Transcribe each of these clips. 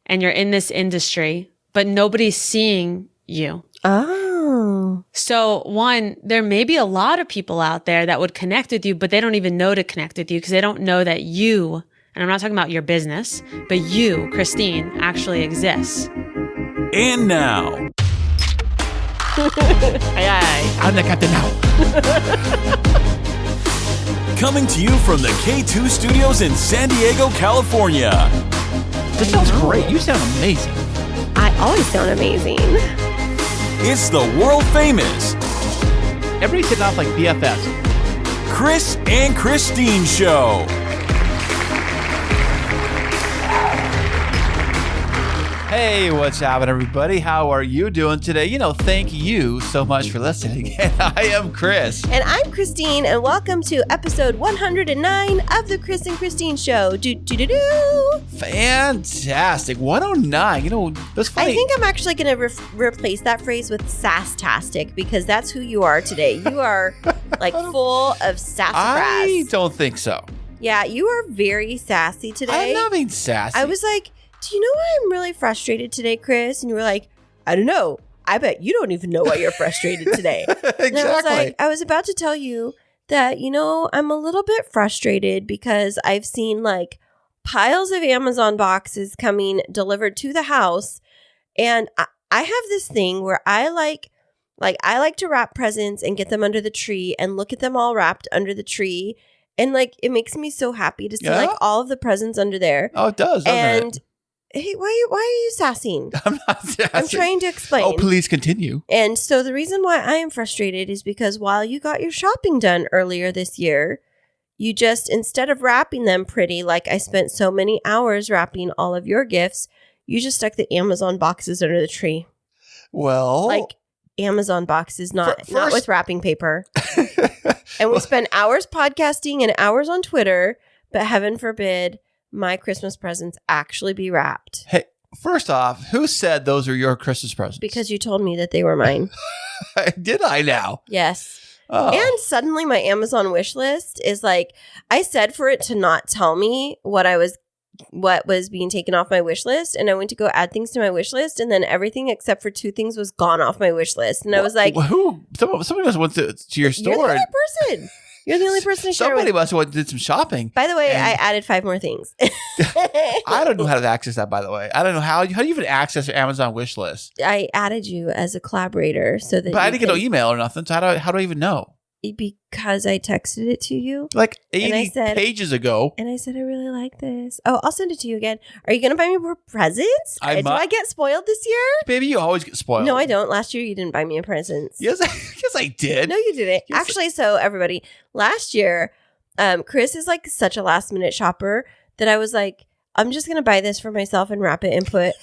and you're in this industry, but nobody's seeing you. Oh. So one, there may be a lot of people out there that would connect with you, but they don't even know to connect with you because they don't know that you, and I'm not talking about your business, but you, Kristine, actually exists. And now, I'm the captain now. coming to you from the K2 Studios in San Diego, California. This sounds great. You sound amazing. I always sound amazing. It's the world famous Everybody's hitting off like BFFs. Chris and Kristine Show. Hey, what's happening, everybody? How are you doing today? Thank you so much for listening. And I am Chris. And I'm Kristine, and welcome to episode 109 of the Chris and Kristine Show. Do-do-do-do. Fantastic. 109. That's funny. I think I'm actually going to replace that phrase with sasstastic because that's who you are today. You are like full of sassafras. I don't think so. Yeah, you are very sassy today. I'm not being sassy. I was like, do you know why I'm really frustrated today, Chris? And you were like, I don't know. I bet you don't even know why you're frustrated today. Exactly. And I was about to tell you that, I'm a little bit frustrated because I've seen like piles of Amazon boxes coming delivered to the house. And I have this thing where I like to wrap presents and get them under the tree and look at them all wrapped under the tree. And like, it makes me so happy to see like all of the presents under there. Oh, it does, doesn't it? Hey, why are you sassing? I'm not sassy. I'm trying to explain. Oh, please continue. And so the reason why I am frustrated is because while you got your shopping done earlier this year, you just, instead of wrapping them pretty, like I spent so many hours wrapping all of your gifts, you just stuck the Amazon boxes under the tree. Well, like Amazon boxes, not with wrapping paper. And we spent hours podcasting and hours on Twitter, but heaven forbid my Christmas presents actually be wrapped. Hey, first off, who said those are your Christmas presents? Because you told me that they were mine. Did I now? Yes. Oh. And suddenly my Amazon wish list is like, I said for it to not tell me what was being taken off my wish list. And I went to go add things to my wish list. And then everything except for 2 things was gone off my wish list. And I was like, who? Somebody must have went to your store. You're the only person. You're the only person to share Somebody with. must have went and did some shopping. By the way, I added 5 more things. I don't know how to access that, by the way. I don't know how do you even access your Amazon wish list? I added you as a collaborator so that. But I didn't get no email or nothing. So how do I even know? Because I texted it to you. Like 80 pages ago. And I said, I really like this. Oh, I'll send it to you again. Are you going to buy me more presents? Do I get spoiled this year? Baby, you always get spoiled. No, I don't. Last year, you didn't buy me a present. Yes, I did. No, you didn't. Yes. Actually, so everybody, last year, Chris is like such a last minute shopper that I was like, I'm just going to buy this for myself and wrap it and put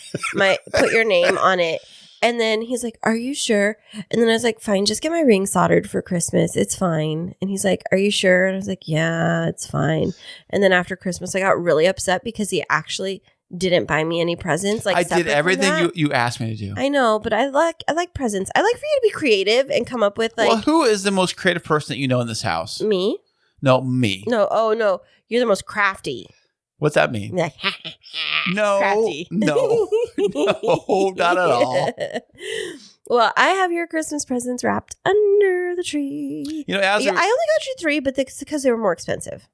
your name on it. And then he's like, are you sure? And then I was like, fine, just get my ring soldered for Christmas. It's fine. And he's like, are you sure? And I was like, yeah, it's fine. And then after Christmas, I got really upset because he actually didn't buy me any presents. Like, I did everything you asked me to do. I know, but I like presents. I like for you to be creative and come up with like. Well, who is the most creative person that you know in this house? Me? No, me. No. Oh, no. You're the most crafty. What's that mean? Like, no, crafty. no, not at all. Well, I have your Christmas presents wrapped under the tree. I only got you 3, but it's because they were more expensive.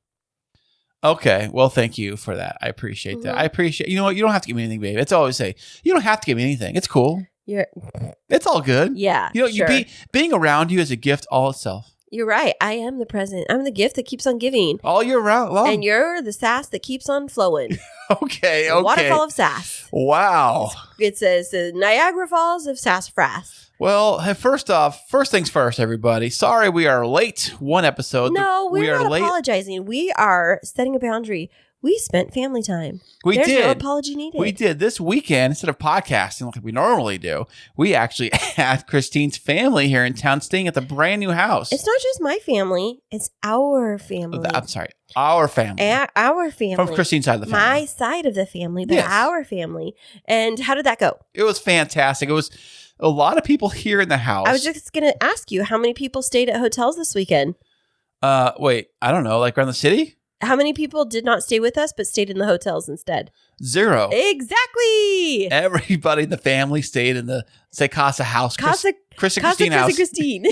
Okay, well, thank you for that. I appreciate that. I appreciate. You know what? You don't have to give me anything, babe. That's all I always say. You don't have to give me anything. It's cool. It's all good. Yeah. Sure. Being around you is a gift all itself. You're right. I am the present. I'm the gift that keeps on giving. All year round long. And you're the sass that keeps on flowing. Okay. Waterfall of sass. Wow. It says the Niagara Falls of sassafras. Well, first things first, everybody. Sorry we are late. One episode. No, we're not apologizing. We are setting a boundary. We spent family time. There's no apology needed. We did. This weekend, instead of podcasting like we normally do, we actually had Kristine's family here in town staying at the brand new house. It's not just my family. It's our family. I'm sorry. Our family. Our family. From Kristine's side of the family. My side of the family, but our family. And how did that go? It was fantastic. It was a lot of people here in the house. I was just going to ask you, how many people stayed at hotels this weekend? Wait, I don't know. Like around the city? How many people did not stay with us but stayed in the hotels instead? 0. Exactly. Everybody in the family stayed in the Casa house. Chris and Kristine house. Kristine.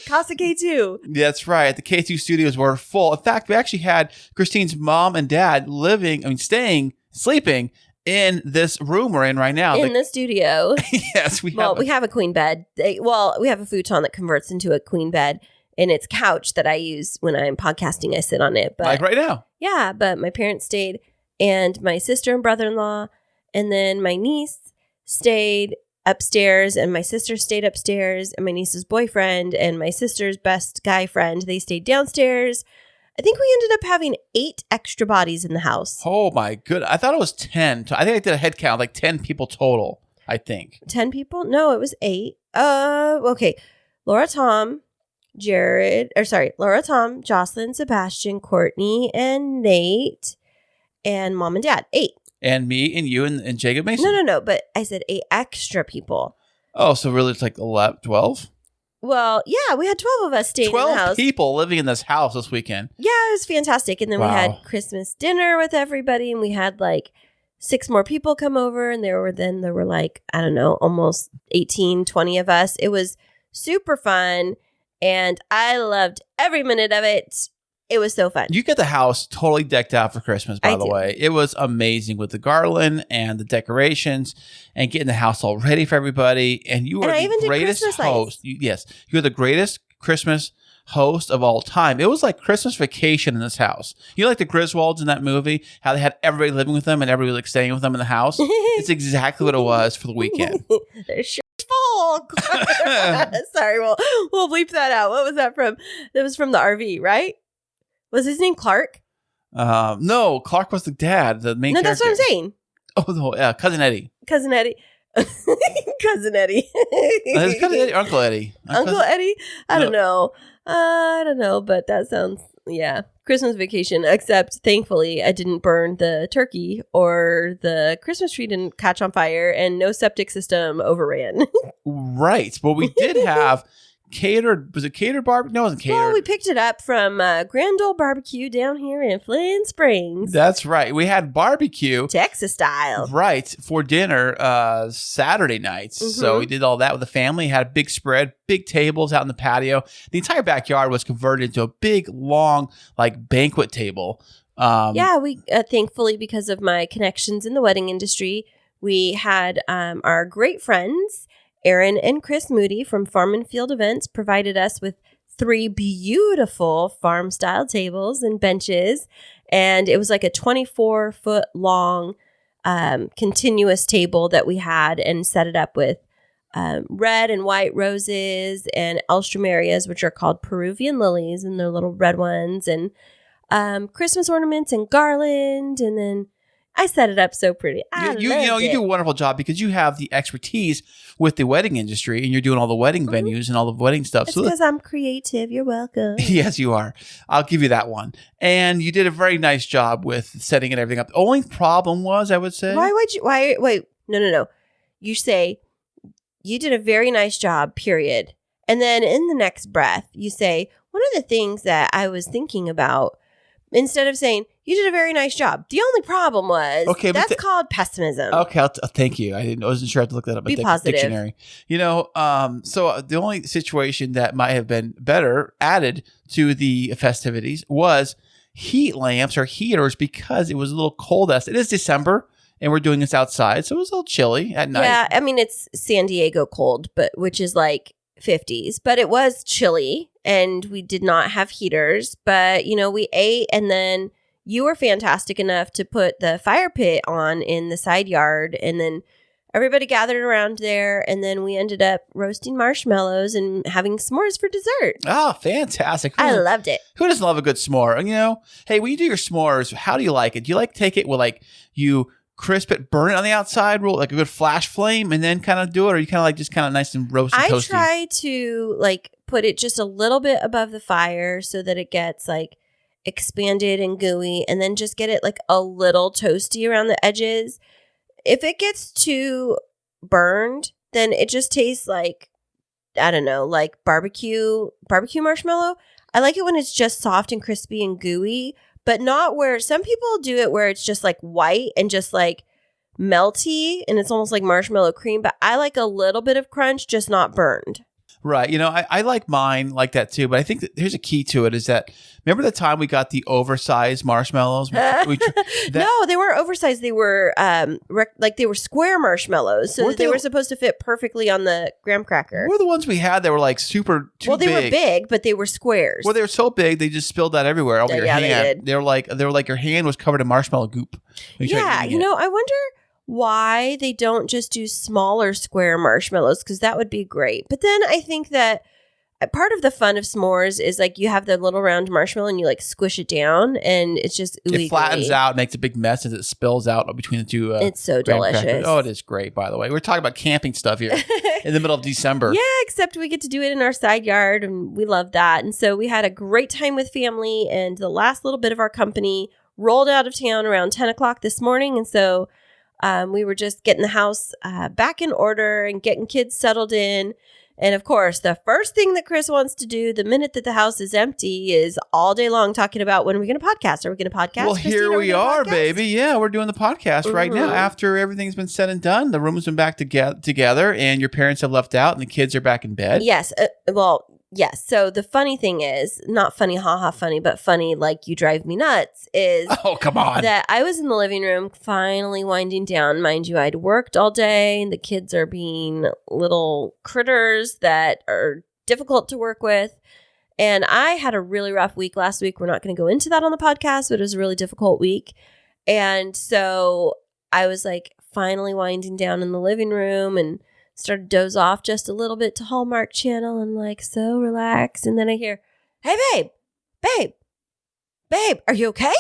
Casa K2. That's right. The K2 studios were full. In fact, we actually had Kristine's mom and dad sleeping in this room we're in right now. In the studio. Yes, we have a queen bed. We have a futon that converts into a queen bed. And it's couch that I use when I'm podcasting. I sit on it. But like right now. Yeah, but my parents stayed, and my sister and brother-in-law, and then my niece stayed upstairs, and my sister stayed upstairs, and my niece's boyfriend and my sister's best guy friend, they stayed downstairs. I think we ended up having 8 extra bodies in the house. Oh my goodness. I thought it was 10. I think I did a head count, like 10 people total, I think. 10 people? No, it was 8. Okay. Laura, Tom, Jocelyn, Sebastian, Courtney, and Nate, and mom and dad. 8. And me and you and Jacob Mason. No. But I said 8 extra people. Oh, so really it's like 11, 12? Well, yeah, we had 12 of us staying in the house. 12 people living in this house this weekend. Yeah, it was fantastic. And then we had Christmas dinner with everybody, and we had like 6 more people come over, and there were like, I don't know, almost 18, 20 of us. It was super fun, and I loved every minute of it. It was so fun. You get the house totally decked out for Christmas, by the way. It was amazing with the garland and the decorations and getting the house all ready for everybody. And you were the greatest host. Yes, you're the greatest Christmas host of all time. It was like Christmas vacation in this house. You know, like the Griswolds in that movie, how they had everybody living with them and everybody like staying with them in the house? It's exactly what it was for the weekend. They're full. Sorry, we'll bleep that out. What was that from? That was from the RV, right? Was his name Clark? No, Clark was the dad, the main character. No, that's what I'm saying. Oh, no, yeah, Cousin Eddie. Cousin Eddie. Cousin Eddie. His cousin Eddie, Uncle Eddie. Uncle Eddie? I don't know. I don't know, but that sounds, Christmas vacation, except thankfully I didn't burn the turkey or the Christmas tree didn't catch on fire and no septic system overran. Right. But we did have catered. Was it catered barbecue? No, it wasn't catered. Well, we picked it up from Grand Ole Barbecue down here in Flint Springs. That's right. We had barbecue. Texas style. Right. For dinner Saturday nights. Mm-hmm. So we did all that with the family. Had a big spread, big tables out in the patio. The entire backyard was converted into a big, long, like banquet table. We thankfully, because of my connections in the wedding industry, we had our great friends Aaron and Chris Moody from Farm and Field Events provided us with 3 beautiful farm-style tables and benches, and it was like a 24-foot long continuous table that we had and set it up with red and white roses and alströmerias, which are called Peruvian lilies, and they're little red ones, and Christmas ornaments and garland, and then I set it up so pretty. You do a wonderful job because you have the expertise with the wedding industry and you're doing all the wedding venues and all the wedding stuff. It's because I'm creative. You're welcome. Yes, you are. I'll give you that one. And you did a very nice job with setting and everything up. The only problem was, I would say. Wait, no. You say you did a very nice job, period. And then in the next breath, you say, one of the things that I was thinking about, instead of saying, you did a very nice job. The only problem was, that's called pessimism. Okay, thank you. I wasn't sure I had to look that up in the dictionary. So the only situation that might have been better added to the festivities was heat lamps or heaters because it was a little cold. It is December and we're doing this outside, so it was a little chilly at night. Yeah, I mean, it's San Diego cold, which is like 50s, but it was chilly and we did not have heaters, but we ate, and then you were fantastic enough to put the fire pit on in the side yard, and then everybody gathered around there, and then we ended up roasting marshmallows and having s'mores for dessert. Oh, fantastic. I loved it. Who doesn't love a good s'more? Hey, when you do your s'mores, how do you like it? Do you like take it with like you crisp it, burn it on the outside, roll like a good flash flame, and then kind of do it, or you kind of like just kind of nice and roast and toasty? I try to like put it just a little bit above the fire so that it gets like expanded and gooey, and then just get it like a little toasty around the edges. If it gets too burned, then it just tastes like, I don't know, like barbecue marshmallow. I like it when it's just soft and crispy and gooey, but not where some people do it where it's just like white and just like melty and it's almost like marshmallow cream. But I like a little bit of crunch, just not burned. Right. I like mine like that too, but I think that here's a key to it is that remember the time we got the oversized marshmallows? No, they weren't oversized. They were they were square marshmallows. So they were supposed to fit perfectly on the graham cracker. What were the ones we had that were like too big? Well, they were big, but they were squares. Well, they were so big, they just spilled out everywhere over your hand. They did. They were like your hand was covered in marshmallow goop. Yeah, I wonder why they don't just do smaller square marshmallows, because that would be great. But then I think that part of the fun of s'mores is like you have the little round marshmallow and you like squish it down and it's just ooey. It flattens out, makes a big mess as it spills out between the two. It's so delicious. Crackers. Oh, it is great, by the way. We're talking about camping stuff here in the middle of December. Yeah, except we get to do it in our side yard and we love that. And so we had a great time with family, and the last little bit of our company rolled out of town around 10 o'clock this morning. And so we were just getting the house back in order and getting kids settled in. And of course, the first thing that Chris wants to do the minute that the house is empty is all day long talking about, when are we going to podcast? Are we going to podcast? Well, Kristine, here we are, baby. Yeah, we're doing the podcast right now. After everything's been said and done, the room's been back together and your parents have left out and the kids are back in bed. Yes. Yes. So the funny thing is, not funny, haha funny, but funny like you drive me nuts is oh, come on. That I was in the living room finally winding down. Mind you, I'd worked all day and the kids are being little critters that are difficult to work with. And I had a really rough week last week. We're not going to go into that on the podcast, but it was a really difficult week. And so I was like finally winding down in the living room and started to doze off just a little bit to Hallmark Channel and like so relaxed. And then I hear, hey, babe, are you okay?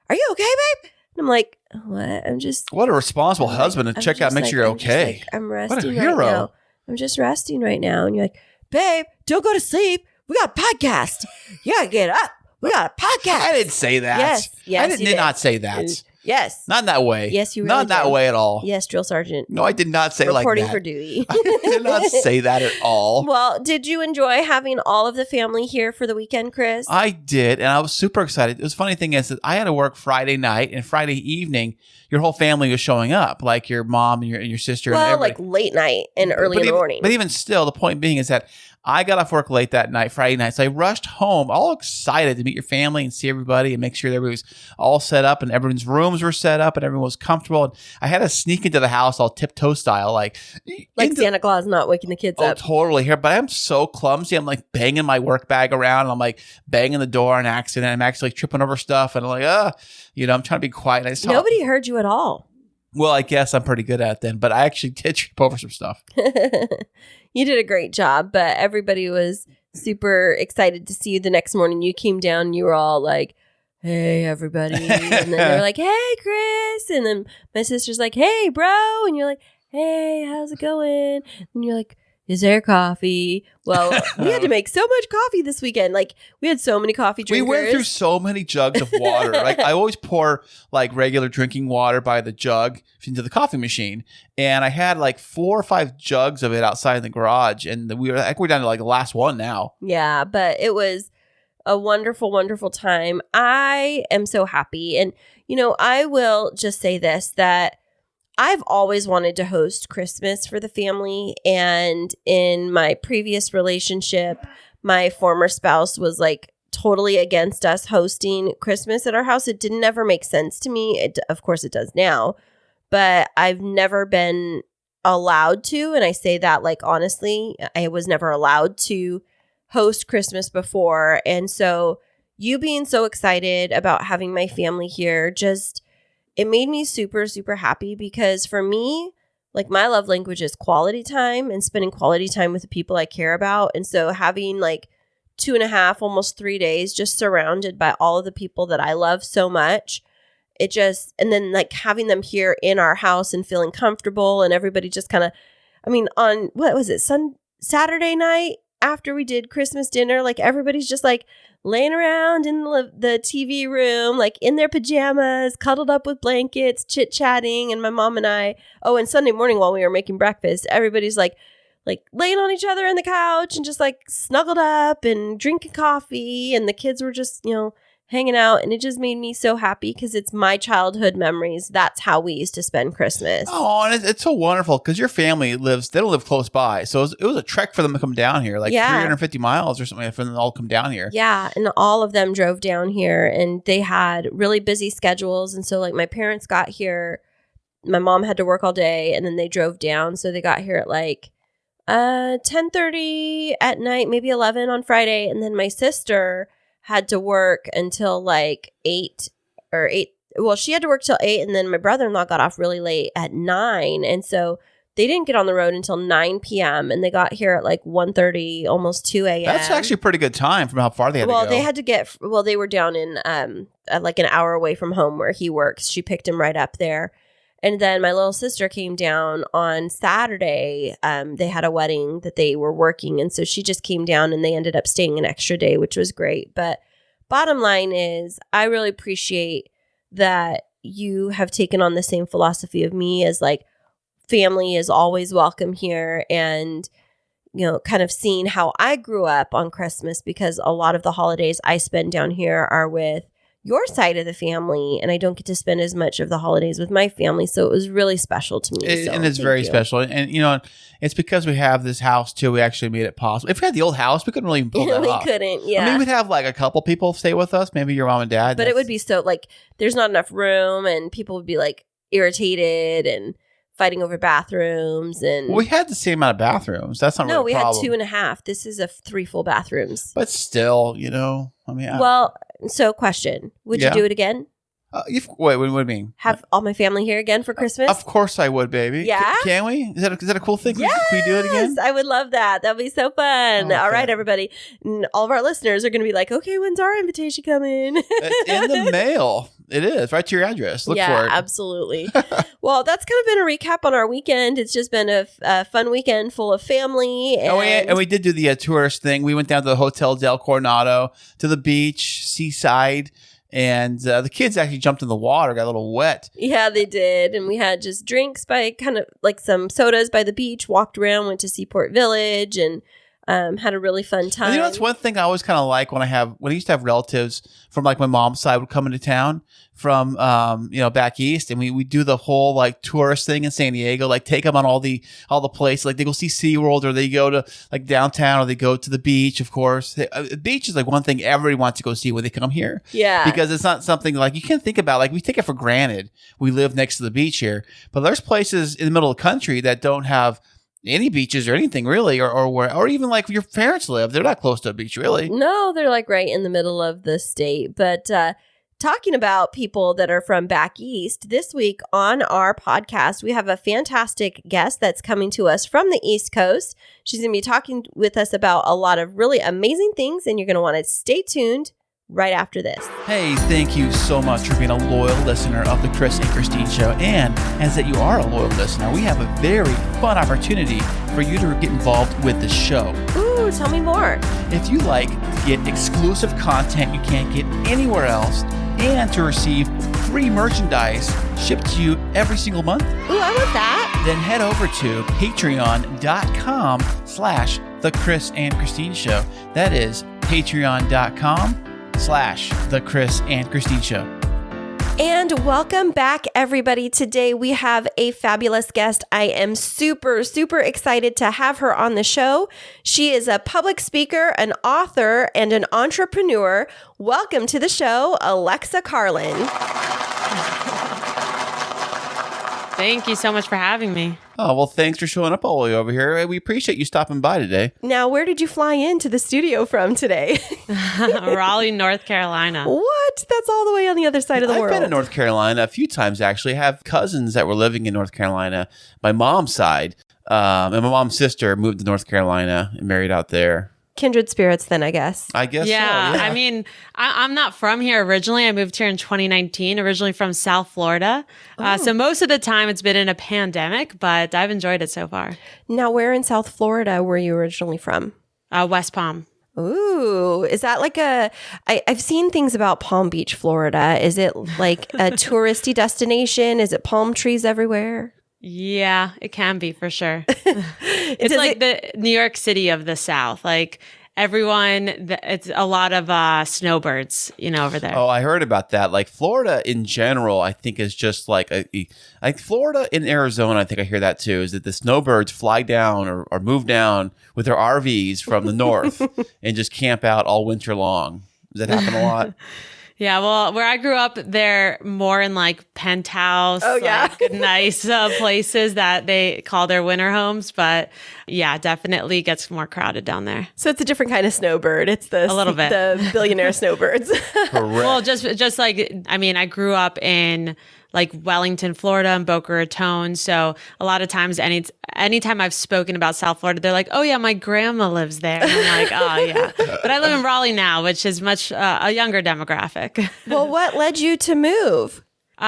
Are you okay, babe? And I'm like, what? What a responsible husband to check out, make sure you're okay. I'm resting what a hero. right now. I'm just resting right now. And you're like, babe, don't go to sleep. We got a podcast. You gotta get up. We got a podcast. I didn't say that. Yes, I did not say that. Yes. Not in that way. Yes, you really Not in that way at all. Yes, drill sergeant. No, I did not say like that. Reporting for duty. I did not say that at all. Well, did you enjoy having all of the family here for the weekend, Chris? I did, and I was super excited. It was funny thing is that I had to work Friday night, and Friday evening, your whole family was showing up, like your mom and your sister. Well, and like late night and early in the morning. But even still, the point being is that I got off work late that night, Friday night. So I rushed home, all excited to meet your family and see everybody and make sure that everybody was all set up and everyone's rooms were set up and everyone was comfortable. And I had to sneak into the house all tiptoe style, like Santa Claus not waking the kids up. Oh, totally. Here, but I'm so clumsy. I'm like banging my work bag around. And I'm like banging the door on accident. I'm actually tripping over stuff. And I'm like, I'm trying to be quiet. And Nobody heard you at all. Well, I guess I'm pretty good at it then, but I actually did trip over some stuff. You did a great job, but everybody was super excited to see you the next morning. You came down and you were all like, hey, everybody. And then they were like, hey, Chris. And then my sister's like, hey, bro. And you're like, hey, how's it going? And you're like, is there coffee? Well, we had to make so much coffee this weekend. Like, we had so many coffee drinkers. We went through so many jugs of water. Like, I always pour like regular drinking water by the jug into the coffee machine. And I had like 4 or 5 jugs of it outside in the garage. And we're down to like the last one now. Yeah, but it was a wonderful, wonderful time. I am so happy. And, I will just say this, that I've always wanted to host Christmas for the family. And in my previous relationship, my former spouse was like totally against us hosting Christmas at our house. It didn't ever make sense to me. Of course it does now, but I've never been allowed to. And I say that like honestly, I was never allowed to host Christmas before. And so you being so excited about having my family here, it made me super, super happy, because for me, like my love language is quality time and spending quality time with the people I care about. And so having like 2.5, almost 3 days just surrounded by all of the people that I love so much, and then like having them here in our house and feeling comfortable, and everybody just kind of, on what was it, Saturday night after we did Christmas dinner, like everybody's just like laying around in the TV room, like in their pajamas, cuddled up with blankets, chit-chatting. And my mom and I, and Sunday morning while we were making breakfast, everybody's like like laying on each other in the couch and just like snuggled up and drinking coffee. And the kids were just, hanging out, and it just made me so happy because it's my childhood memories. That's how we used to spend Christmas. Oh, and it's so wonderful because your family they don't live close by. So it was a trek for them to come down here, like 350 miles or something for them to all come down here. Yeah. And all of them drove down here, and they had really busy schedules. And so like my parents got here, my mom had to work all day, and then they drove down. So they got here at like 10:30 at night, maybe 11 on Friday. And then my sister had to work until like 8. Well, she had to work till 8, and then my brother-in-law got off really late at 9. And so they didn't get on the road until 9 p.m. and they got here at like 1:30, almost 2 a.m. That's actually a pretty good time from how far they had to go. They were down in like an hour away from home where he works. She picked him right up there. And then my little sister came down on Saturday. They had a wedding that they were working. And so she just came down, and they ended up staying an extra day, which was great. But bottom line is, I really appreciate that you have taken on the same philosophy of me as like family is always welcome here. And, kind of seeing how I grew up on Christmas, because a lot of the holidays I spend down here are with your side of the family, and I don't get to spend as much of the holidays with my family. So it was really special to me. And it's very special. And, it's because we have this house too. We actually made it possible. If we had the old house, we couldn't really even pull that off. We couldn't, yeah. I mean, we'd have like a couple people stay with us, maybe your mom and dad. But it would be so like, there's not enough room, and people would be like irritated and fighting over bathrooms. And we had the same amount of bathrooms. That's not really a problem. No, we had 2.5. This is 3 full bathrooms. But still, So question, would you do it again? Wait, what do you mean? Have all my family here again for Christmas? Of course I would, baby. Yeah? Can we? Is that a cool thing? Yes! Can we do it again? I would love that. That'd be so fun. Okay. All right, everybody. And all of our listeners are going to be like, okay, when's our invitation coming? It's in the mail. It is. Right to your address. Look for it. Yeah, absolutely. Well, that's kind of been a recap on our weekend. It's just been a fun weekend full of family. And we did do the tourist thing. We went down to the Hotel Del Coronado, to the beach, seaside. And the kids actually jumped in the water, got a little wet. Yeah, they did. And we had just drinks by kind of like some sodas by the beach, walked around, went to Seaport Village, and had a really fun time. And that's one thing I always kind of like when I used to have relatives from like my mom's side would come into town from, back east. And we do the whole like tourist thing in San Diego, like take them on all the places, like they go see SeaWorld, or they go to like downtown, or they go to the beach. Of course, the beach is like one thing everybody wants to go see when they come here. Yeah. Because it's not something like you can't think about, like we take it for granted. We live next to the beach here, but there's places in the middle of the country that don't have any beaches or anything really, or even like your parents live. They're not close to a beach really. No, they're like right in the middle of the state. But talking about people that are from back east, this week on our podcast, we have a fantastic guest that's coming to us from the East Coast. She's going to be talking with us about a lot of really amazing things, and you're going to want to stay tuned right after this. Hey, thank you so much for being a loyal listener of the Chris and Kristine Show. And as that you are a loyal listener, we have a very fun opportunity for you to get involved with the show. Ooh, tell me more. If you like to get exclusive content you can't get anywhere else, and to receive free merchandise shipped to you every single month, ooh, I want that. Then head over to patreon.com/The Chris and Kristine Show. That is patreon.com/The Chris and Kristine Show. And welcome back, everybody. Today we have a fabulous guest. I am super, super excited to have her on the show. She is a public speaker, an author, and an entrepreneur. Welcome to the show, Alexa Carlin. Thank you so much for having me. Oh, well, thanks for showing up all the way over here. We appreciate you stopping by today. Now, where did you fly into the studio from today? Raleigh, North Carolina. What? That's all the way on the other side of the world. I've been in North Carolina a few times, actually. I have cousins that were living in North Carolina, my mom's side. And my mom's sister moved to North Carolina and married out there. Kindred spirits then, I guess. I guess yeah, so, yeah. I mean, I'm not from here originally. I moved here in 2019, originally from South Florida. So most of the time it's been in a pandemic, but I've enjoyed it so far. Now, where in South Florida were you originally from? West Palm. Ooh, is that like I've seen things about Palm Beach, Florida. Is it like a touristy destination? Is it palm trees everywhere? Yeah, it can be for sure. It's like the New York City of the South. Like everyone, it's a lot of snowbirds, over there. Oh, I heard about that. Like Florida in general, I think is just like Florida in Arizona. I think I hear that too. Is that the snowbirds fly down or move down with their RVs from the north and just camp out all winter long? Does that happen a lot? Yeah, well, where I grew up, they're more in like penthouse, nice places that they call their winter homes. But yeah, definitely gets more crowded down there. So it's a different kind of snowbird. It's a little bit the billionaire snowbirds. Correct. Well, just like, I grew up in like Wellington, Florida, and Boca Raton. So a lot of times, anytime I've spoken about South Florida, they're like, "Oh yeah, my grandma lives there." And I'm like, "Oh yeah," but I live in Raleigh now, which is much a younger demographic. Well, what led you to move?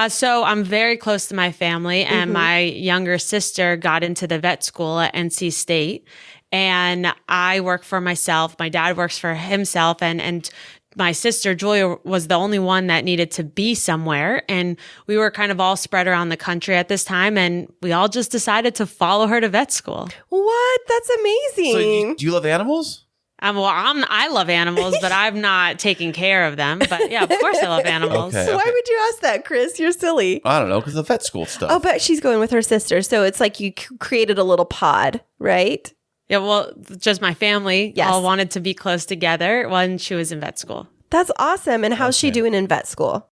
So I'm very close to my family, and my younger sister got into the vet school at NC State, and I work for myself. My dad works for himself, and my sister, Julia, was the only one that needed to be somewhere. And we were kind of all spread around the country at this time. And we all just decided to follow her to vet school. What? That's amazing. So do you love animals? I love animals, but I'm not taking care of them. But yeah, of course I love animals. Okay. Why would you ask that, Chris? You're silly. I don't know, because of vet school stuff. Oh, but she's going with her sister. So it's like you created a little pod, right? Yeah, well, just my family all wanted to be close together when she was in vet school. That's awesome. And how's she doing in vet school?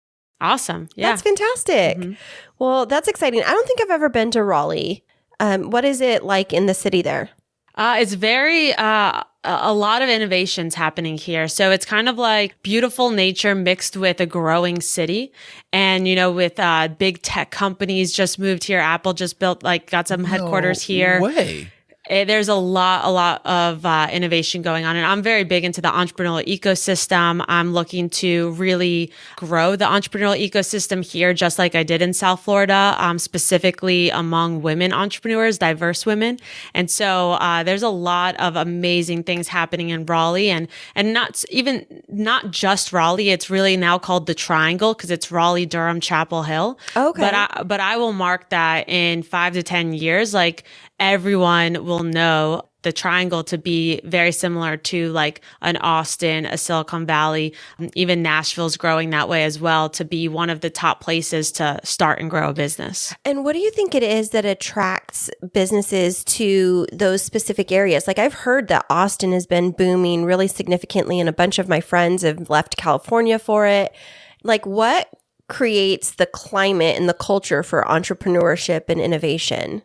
Awesome. Yeah. That's fantastic. Mm-hmm. Well, that's exciting. I don't think I've ever been to Raleigh. What is it like in the city there? It's very, a lot of innovations happening here. So it's kind of like beautiful nature mixed with a growing city. And, with big tech companies just moved here. Apple just got some headquarters here. Way. There's a lot of innovation going on. And I'm very big into the entrepreneurial ecosystem. I'm looking to really grow the entrepreneurial ecosystem here, just like I did in South Florida, specifically among women entrepreneurs, diverse women. And so there's a lot of amazing things happening in Raleigh and not just Raleigh. It's really now called the Triangle because it's Raleigh, Durham, Chapel Hill. Okay. But I will mark that in 5 to 10 years, like everyone will know the Triangle to be very similar to like an Austin, a Silicon Valley, even Nashville's growing that way as well, to be one of the top places to start and grow a business. And what do you think it is that attracts businesses to those specific areas? Like I've heard that Austin has been booming really significantly and a bunch of my friends have left California for it. Like what creates the climate and the culture for entrepreneurship and innovation?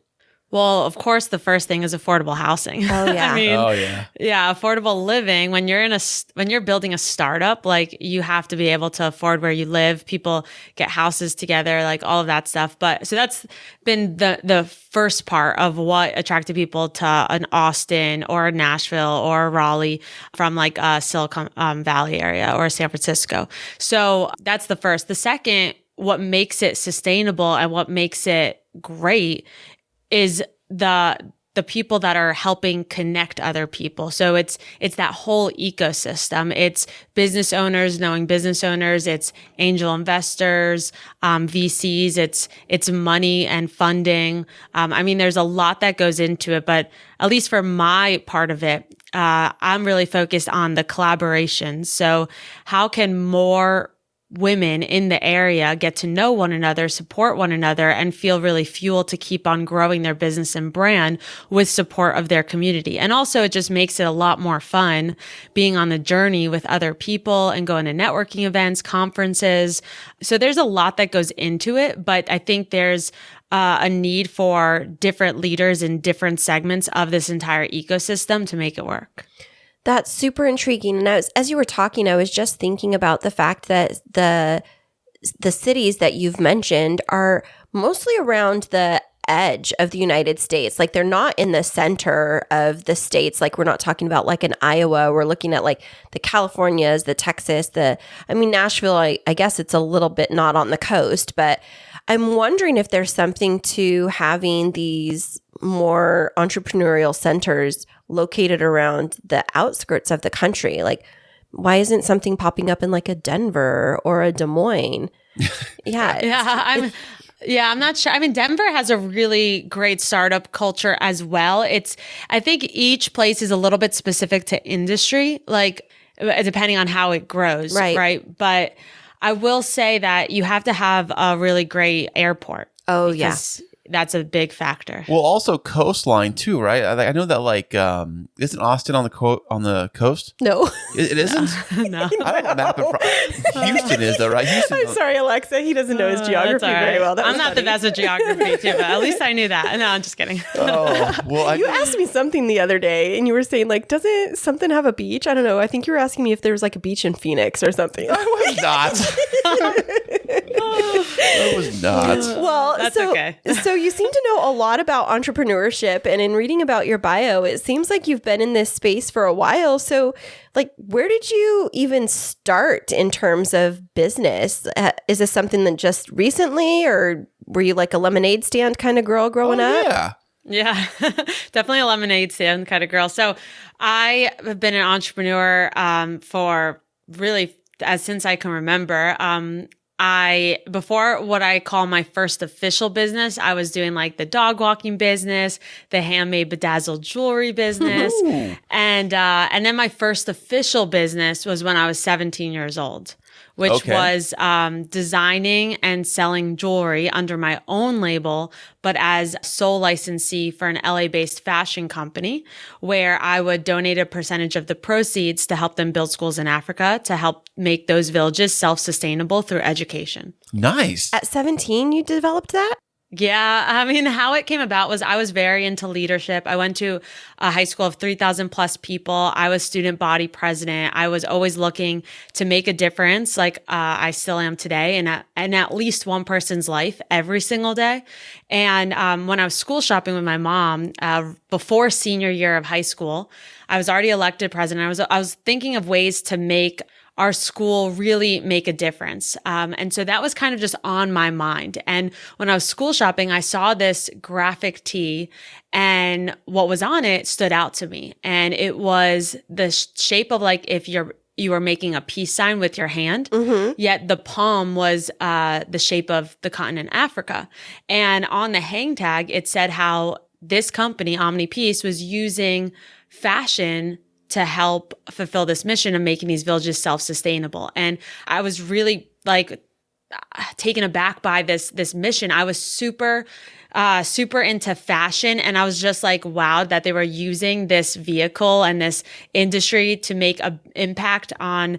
Well, of course, the first thing is affordable housing. Oh yeah. Yeah, affordable living. When you're building a startup, like you have to be able to afford where you live. People get houses together, like all of that stuff. But so that's been the first part of what attracted people to an Austin or a Nashville or a Raleigh from like a Silicon Valley area or San Francisco. So that's the first. The second, what makes it sustainable and what makes it great is the people that are helping connect other people. So it's that whole ecosystem. It's business owners knowing business owners. It's angel investors, VCs. It's money and funding. There's a lot that goes into it, but at least for my part of it, I'm really focused on the collaboration. So how can more women in the area get to know one another, support one another, and feel really fueled to keep on growing their business and brand with support of their community. And also it just makes it a lot more fun being on the journey with other people and going to networking events, conferences. So there's a lot that goes into it, but I think there's a need for different leaders in different segments of this entire ecosystem to make it work. That's super intriguing. And as you were talking, I was just thinking about the fact that the cities that you've mentioned are mostly around the edge of the United States. Like they're not in the center of the states. Like we're not talking about like in Iowa. We're looking at like the Californias, the Texas, Nashville, I guess it's a little bit not on the coast, but I'm wondering if there's something to having these more entrepreneurial centers located around the outskirts of the country. Like, why isn't something popping up in like a Denver or a Des Moines? Yeah. Yeah, I'm not sure. I mean, Denver has a really great startup culture as well. I think each place is a little bit specific to industry, like depending on how it grows, right? But I will say that you have to have a really great airport. Oh, yes. Yeah. That's a big factor. Well, also coastline too, right? I know that isn't Austin on the coast? No, it isn't. No, I don't know map in front. Houston is though, right? I'm sorry, Alexa. He doesn't know his geography very well. I'm not the best at geography too, but at least I knew that. No, I'm just kidding. Oh, well, you asked me something the other day, and you were saying doesn't something have a beach? I don't know. I think you were asking me if there was a beach in Phoenix or something. I was not. I was not. Well, that's okay. So you seem to know a lot about entrepreneurship, and in reading about your bio, it seems like you've been in this space for a while. So, where did you even start in terms of business? Is this something that just recently, or were you a lemonade stand kind of girl growing up? Yeah. Yeah, definitely a lemonade stand kind of girl. So I have been an entrepreneur for really since I can remember. Before what I call my first official business, I was doing the dog walking business, the handmade bedazzled jewelry business. And then my first official business was when I was 17 years old, which was designing and selling jewelry under my own label, but as sole licensee for an LA-based fashion company, where I would donate a percentage of the proceeds to help them build schools in Africa to help make those villages self-sustainable through education. Nice. At 17, you developed that? Yeah. I mean, how it came about was I was very into leadership. I went to a high school of 3,000 plus people. I was student body president. I was always looking to make a difference, I still am today, in at least one person's life every single day. And when I was school shopping with my mom, before senior year of high school, I was already elected president. I was thinking of ways to make our school really make a difference. And so that was kind of just on my mind. And when I was school shopping, I saw this graphic tee, and what was on it stood out to me. And it was the shape of if you were making a peace sign with your hand, yet the palm was the shape of the continent Africa. And on the hang tag, it said how this company, Omni Peace, was using fashion to help fulfill this mission of making these villages self-sustainable. And I was really taken aback by this mission. I was super into fashion, and I was just wowed that they were using this vehicle and this industry to make an impact on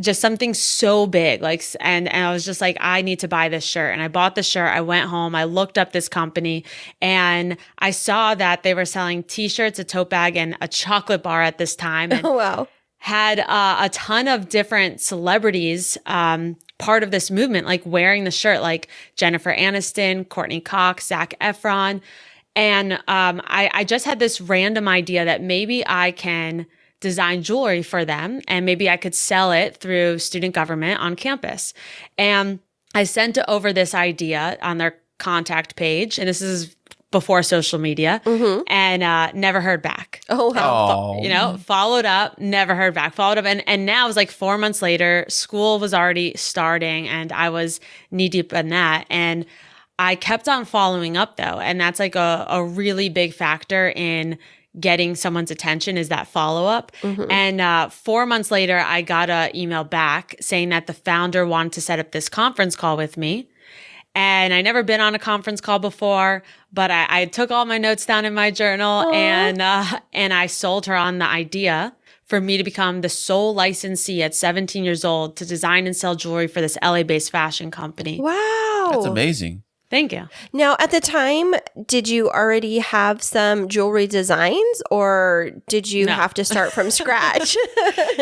just something so big. And I was just I need to buy this shirt. And I bought the shirt. I went home. I looked up this company, and I saw that they were selling t-shirts, a tote bag, and a chocolate bar at this time. And oh, wow. Had a ton of different celebrities part of this movement, wearing the shirt, like Jennifer Aniston, Courtney Cox, Zac Efron. And I just had this random idea that maybe I can design jewelry for them, and maybe I could sell it through student government on campus. And I sent over this idea on their contact page, and this is before social media, and never heard back. Oh, wow. Followed up, never heard back, followed up. And now it was 4 months later, school was already starting, and I was knee deep in that. And I kept on following up though. And that's a really big factor in getting someone's attention, is that follow-up. And 4 months later, I got an email back saying that the founder wanted to set up this conference call with me. And I never been on a conference call before, but I took all my notes down in my journal. Aww. And I sold her on the idea for me to become the sole licensee at 17 years old to design and sell jewelry for this LA-based fashion company. Wow. That's amazing. Thank you. Now, at the time, did you already have some jewelry designs, or did you have to start from scratch?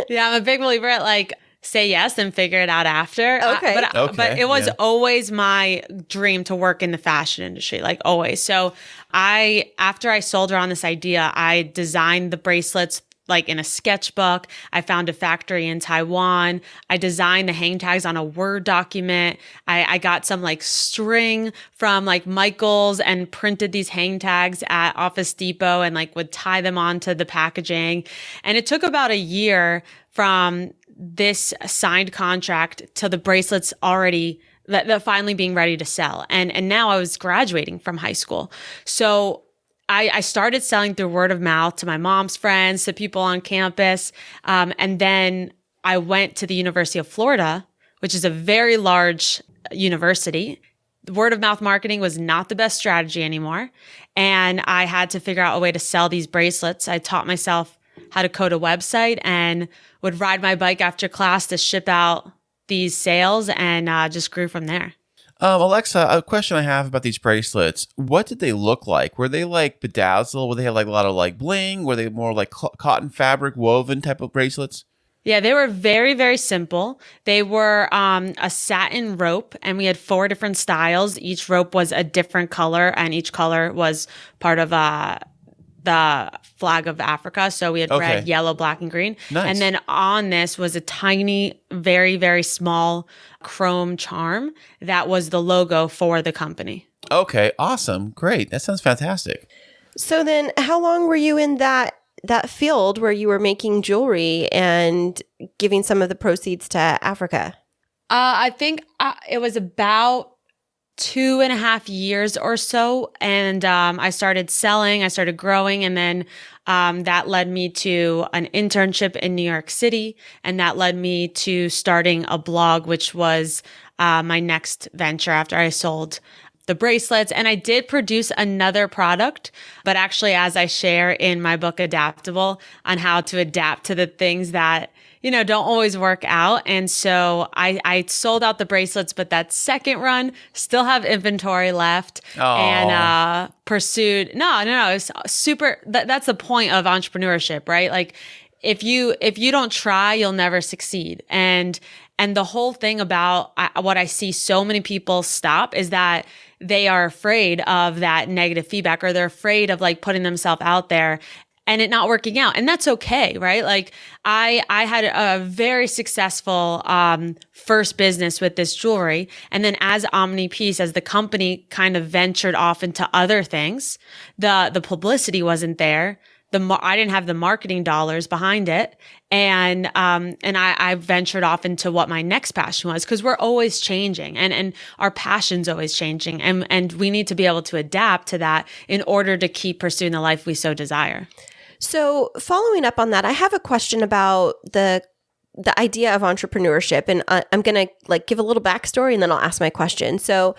Yeah, I'm a big believer at say yes and figure it out after. Okay. But it was always my dream to work in the fashion industry, always. So after I sold her on this idea, I designed the bracelets in a sketchbook. I found a factory in Taiwan. I designed the hang tags on a Word document. I got some string from Michael's and printed these hang tags at Office Depot and would tie them onto the packaging. And it took about a year from this signed contract to the bracelets already that finally being ready to sell. And now I was graduating from high school. So I started selling through word of mouth to my mom's friends, to people on campus. And then I went to the University of Florida, which is a very large university. Word of mouth marketing was not the best strategy anymore. And I had to figure out a way to sell these bracelets. I taught myself how to code a website and would ride my bike after class to ship out these sales, and just grew from there. Alexa, a question I have about these bracelets. What did they look like? Were they like bedazzled? Were they have like a lot of like bling? Were they more like cotton fabric woven type of bracelets? Yeah, they were very, very simple. They were a satin rope, and we had 4 different styles. Each rope was a different color, and each color was part of the flag of Africa. So we had red, yellow, black, and green. Nice. And then on this was a tiny, very, very small chrome charm that was the logo for the company. Okay, awesome. Great. That sounds fantastic. So then how long were you in that field where you were making jewelry and giving some of the proceeds to Africa? I think it was about 2.5 years or so. And I started selling, I started growing, and then that led me to an internship in New York City. And that led me to starting a blog, which was my next venture after I sold the bracelets. And I did produce another product, but actually, as I share in my book, Adaptable, on how to adapt to the things that don't always work out. And so I sold out the bracelets, but that second run still have inventory left. And pursued. No, it's super. That's the point of entrepreneurship, right? Like if you don't try, you'll never succeed. And the whole thing about what I see so many people stop is that they are afraid of that negative feedback, or they're afraid of like putting themselves out there and it not working out. And that's okay, right? Like I had a very successful first business with this jewelry. And then as OmniPeace, as the company kind of ventured off into other things, the publicity wasn't there. I didn't have the marketing dollars behind it. And I ventured off into what my next passion was, because we're always changing and our passion's always changing. And we need to be able to adapt to that in order to keep pursuing the life we so desire. So following up on that, I have a question about the idea of entrepreneurship, and I'm going to like give a little backstory and then I'll ask my question. So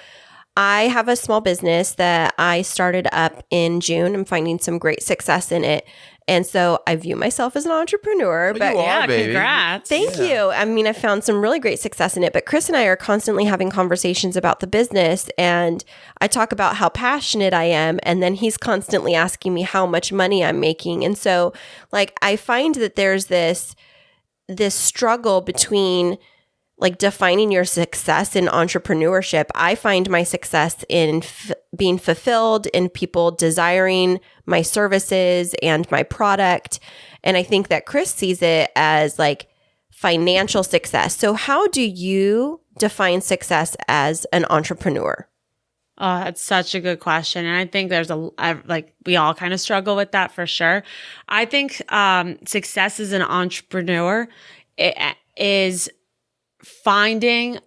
I have a small business that I started up in June. I'm finding some great success in it. And so I view myself as an entrepreneur. But you are, baby. Congrats. Thank you. I mean, I found some really great success in it. But Chris and I are constantly having conversations about the business. And I talk about how passionate I am. And then he's constantly asking me how much money I'm making. And so like, I find that there's this struggle between like defining your success in entrepreneurship. I find my success in being fulfilled, in people desiring my services and my product. And I think that Chris sees it as like financial success. So how do you define success as an entrepreneur? Oh, that's such a good question. And I think there's we all kind of struggle with that for sure. I think success as an entrepreneur is finding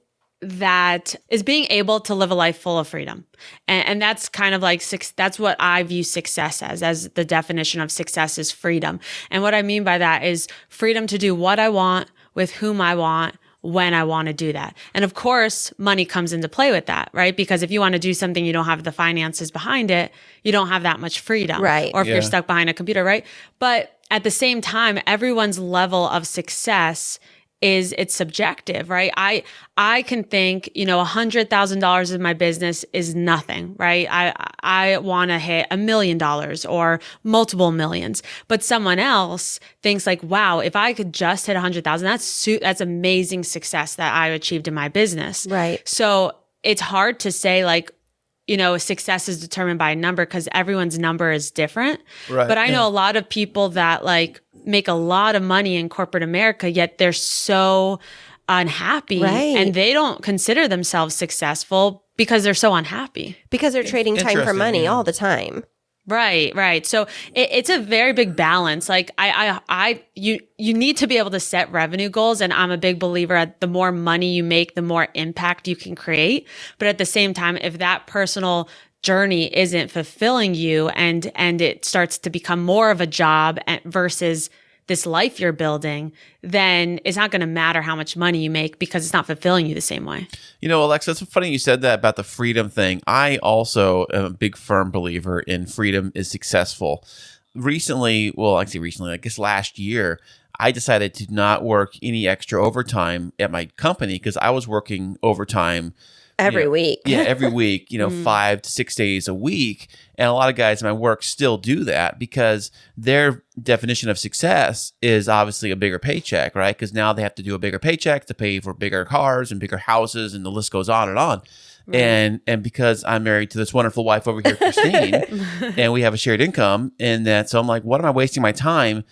that is being able to live a life full of freedom. And that's kind of like, that's what I view success as the definition of success is freedom. And what I mean by that is freedom to do what I want with whom I want, when I want to do that. And of course, money comes into play with that, right? Because if you want to do something, you don't have the finances behind it, you don't have that much freedom. Right. Or if you're stuck behind a computer, right? But at the same time, everyone's level of success it's subjective, right? I can think, $100,000 in my business is nothing, right? I want to hit $1 million or multiple millions, but someone else thinks like, wow, if I could just hit 100,000, that's amazing success that I achieved in my business. Right. So it's hard to say like, success is determined by a number because everyone's number is different. Right. But I know a lot of people that like make a lot of money in corporate America, yet they're so unhappy. Right. And they don't consider themselves successful because they're so unhappy. Because they're trading time for money all the time. Right. So it's a very big balance. Like you need to be able to set revenue goals. And I'm a big believer at the more money you make, the more impact you can create. But at the same time, if that personal journey isn't fulfilling you and it starts to become more of a job versus this life you're building, then it's not going to matter how much money you make because it's not fulfilling you the same way. Alexa, it's funny you said that about the freedom thing. I also am a big firm believer in freedom is successful. Recently, I guess last year, I decided to not work any extra overtime at my company because I was working overtime every week. Yeah, every week, 5 to 6 days a week. And a lot of guys in my work still do that because their definition of success is obviously a bigger paycheck, right? Because now they have to do a bigger paycheck to pay for bigger cars and bigger houses, and the list goes on and on. Right. And because I'm married to this wonderful wife over here, Kristine, and we have a shared income, and that, so I'm like, what am I wasting my time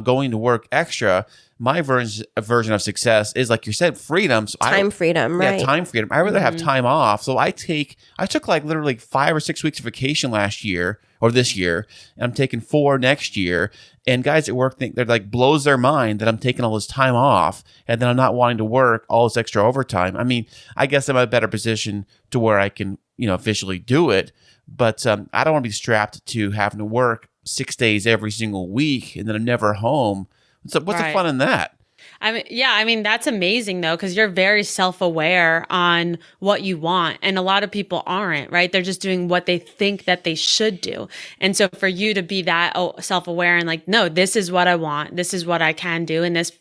going to work extra? My version of success is, like you said, freedom. So freedom, right? Yeah, time freedom. I rather have time off. So I took like literally 5 or 6 weeks of vacation last year or this year, and I'm taking 4 next year. And guys at work think they're like, blows their mind that I'm taking all this time off and then I'm not wanting to work all this extra overtime. I mean, I guess I'm in a better position to where I can, officially do it. But I don't want to be strapped to having to work 6 days every single week and then I'm never home. So what's the fun in that? I mean, that's amazing though, because you're very self-aware on what you want. And a lot of people aren't, right? They're just doing what they think that they should do. And so for you to be that self-aware and like, no, this is what I want. This is what I can do. And this,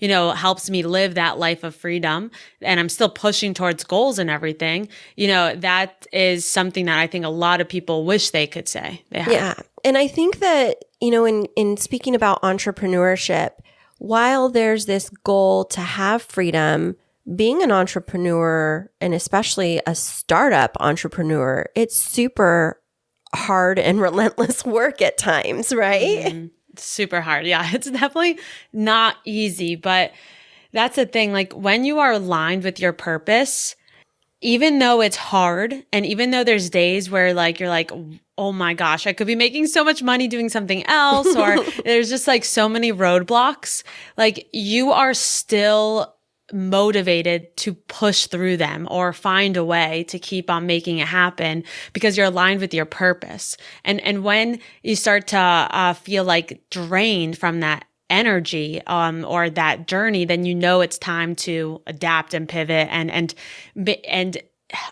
helps me live that life of freedom. And I'm still pushing towards goals and everything. That is something that I think a lot of people wish they could say they have. Yeah. And I think that, in speaking about entrepreneurship, while there's this goal to have freedom, being an entrepreneur, and especially a startup entrepreneur, it's super hard and relentless work at times, right? Mm-hmm. Super hard. Yeah, it's definitely not easy, but that's the thing. Like when you are aligned with your purpose, even though it's hard and even though there's days where like you're like, oh my gosh, I could be making so much money doing something else, or there's just like so many roadblocks, like you are still motivated to push through them or find a way to keep on making it happen because you're aligned with your purpose. And when you start to feel like drained from that energy or that journey, then it's time to adapt and pivot. And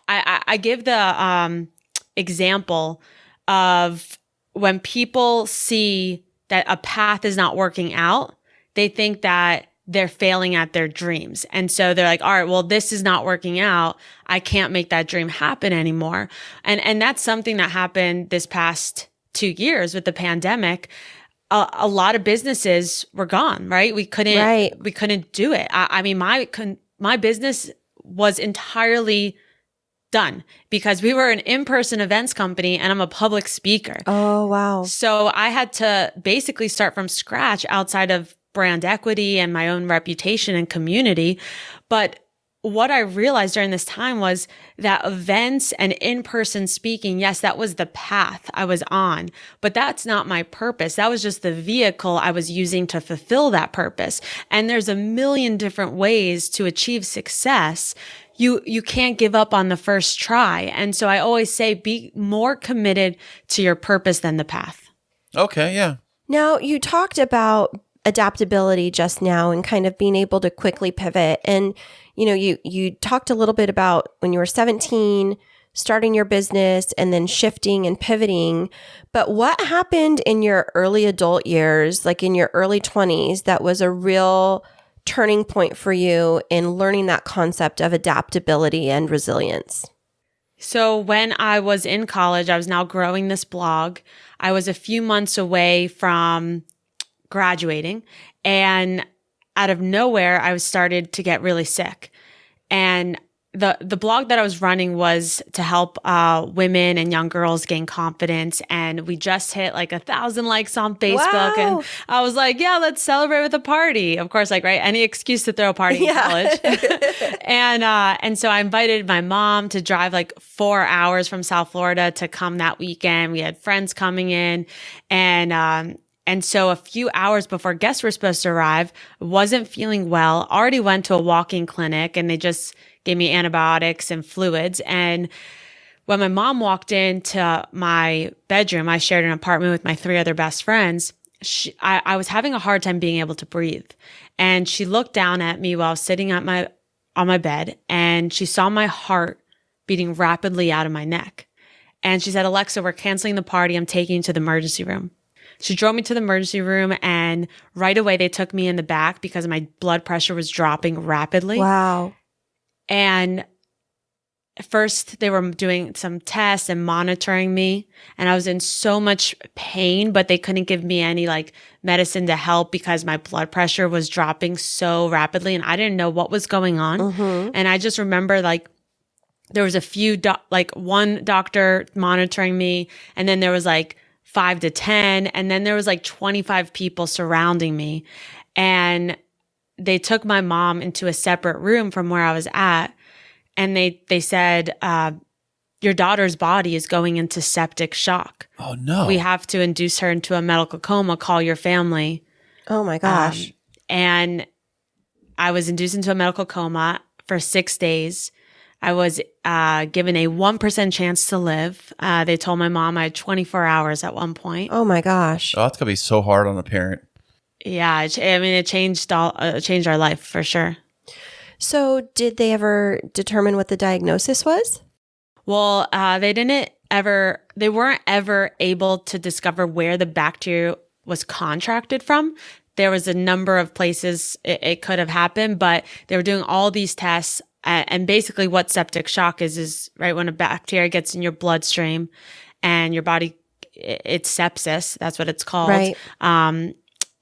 I give the example of when people see that a path is not working out, they think that they're failing at their dreams. And so they're like, all right, well, this is not working out. I can't make that dream happen anymore. And that's something that happened this past 2 years with the pandemic. A lot of businesses were gone, right? We couldn't do it. I mean, my business was entirely done because we were an in-person events company and I'm a public speaker. Oh, wow. So I had to basically start from scratch outside of brand equity and my own reputation and community. But what I realized during this time was that events and in-person speaking, yes, that was the path I was on, but that's not my purpose. That was just the vehicle I was using to fulfill that purpose. And there's a million different ways to achieve success. You can't give up on the first try. And so I always say, be more committed to your purpose than the path. Okay, yeah. Now, you talked about adaptability just now and kind of being able to quickly pivot. And, you talked a little bit about when you were 17, starting your business and then shifting and pivoting. But what happened in your early adult years, like in your early 20s, that was a real turning point for you in learning that concept of adaptability and resilience? So when I was in college, I was now growing this blog. I was a few months away from graduating, and out of nowhere, I started to get really sick. And the blog that I was running was to help women and young girls gain confidence, and we just hit like 1,000 likes on Facebook, and I was like, yeah, let's celebrate with a party. Of course, like, right, any excuse to throw a party in college. And so I invited my mom to drive like 4 hours from South Florida to come that weekend. We had friends coming in, and so a few hours before guests were supposed to arrive, wasn't feeling well, already went to a walk-in clinic, and they just gave me antibiotics and fluids. And when my mom walked into my bedroom, I shared an apartment with my 3 other best friends. I was having a hard time being able to breathe. And she looked down at me while I was sitting on my bed, and she saw my heart beating rapidly out of my neck. And she said, Alexa, we're canceling the party. I'm taking you to the emergency room. She drove me to the emergency room, and right away they took me in the back because my blood pressure was dropping rapidly. Wow. And first they were doing some tests and monitoring me, and I was in so much pain, but they couldn't give me any like medicine to help because my blood pressure was dropping so rapidly and I didn't know what was going on. Mm-hmm. And I just remember like there was a few, one doctor monitoring me, and then there was like 5 to 10, and then there was like 25 people surrounding me. And they took my mom into a separate room from where I was at. And they said, your daughter's body is going into septic shock. Oh, no. We have to induce her into a medical coma. Call your family. Oh, my gosh. And I was induced into a medical coma for 6 days. I was given a 1% chance to live. They told my mom I had 24 hours at one point. Oh, my gosh. Oh, that's going to be so hard on a parent. Yeah, it changed our life for sure. So did they ever determine what the diagnosis was? Well, they weren't ever able to discover where the bacteria was contracted from. There was a number of places it could have happened, but they were doing all these tests. And basically what septic shock is right when a bacteria gets in your bloodstream and your body, it's sepsis. That's what it's called. Right.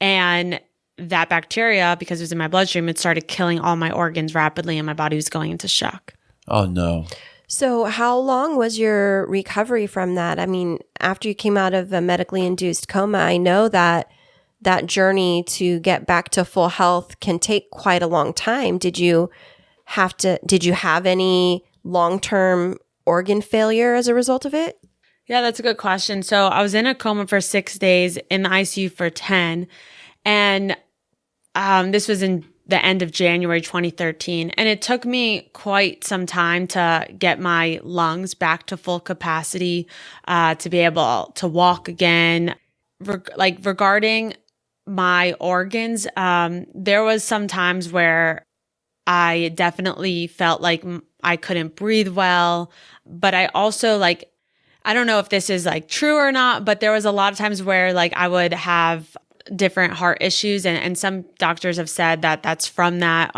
And that bacteria, because it was in my bloodstream, it started killing all my organs rapidly and my body was going into shock. Oh, no. So how long was your recovery from that? I mean, after you came out of a medically induced coma, I know that journey to get back to full health can take quite a long time. Did you have any long-term organ failure as a result of it? Yeah, that's a good question. So I was in a coma for 6 days, in the ICU for 10. And this was in the end of January 2013. And it took me quite some time to get my lungs back to full capacity, to be able to walk again. Regarding my organs, there was some times where I definitely felt like I couldn't breathe well, but I also I don't know if this is true or not, but there was a lot of times where I would have different heart issues, and some doctors have said that that's from that,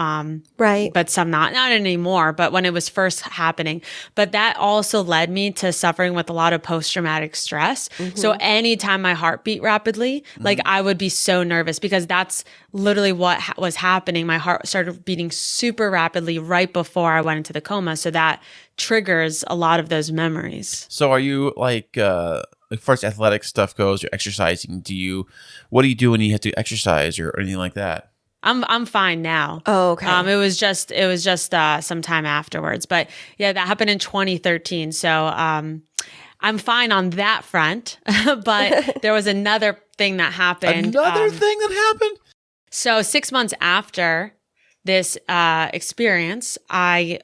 right? But some not anymore. But when it was first happening, but that also led me to suffering with a lot of post-traumatic stress. Mm-hmm. So anytime my heart beat rapidly, I would be so nervous because that's literally what was happening. My heart started beating super rapidly right before I went into the coma. So that triggers a lot of those memories. So are you as far as athletic stuff goes, you're exercising. What do you do when you have to exercise or anything like that? I'm fine now. Oh, okay. It was just some time afterwards, but yeah, that happened in 2013. So I'm fine on that front. But there was another thing that happened. Another thing that happened. So 6 months after this experience, I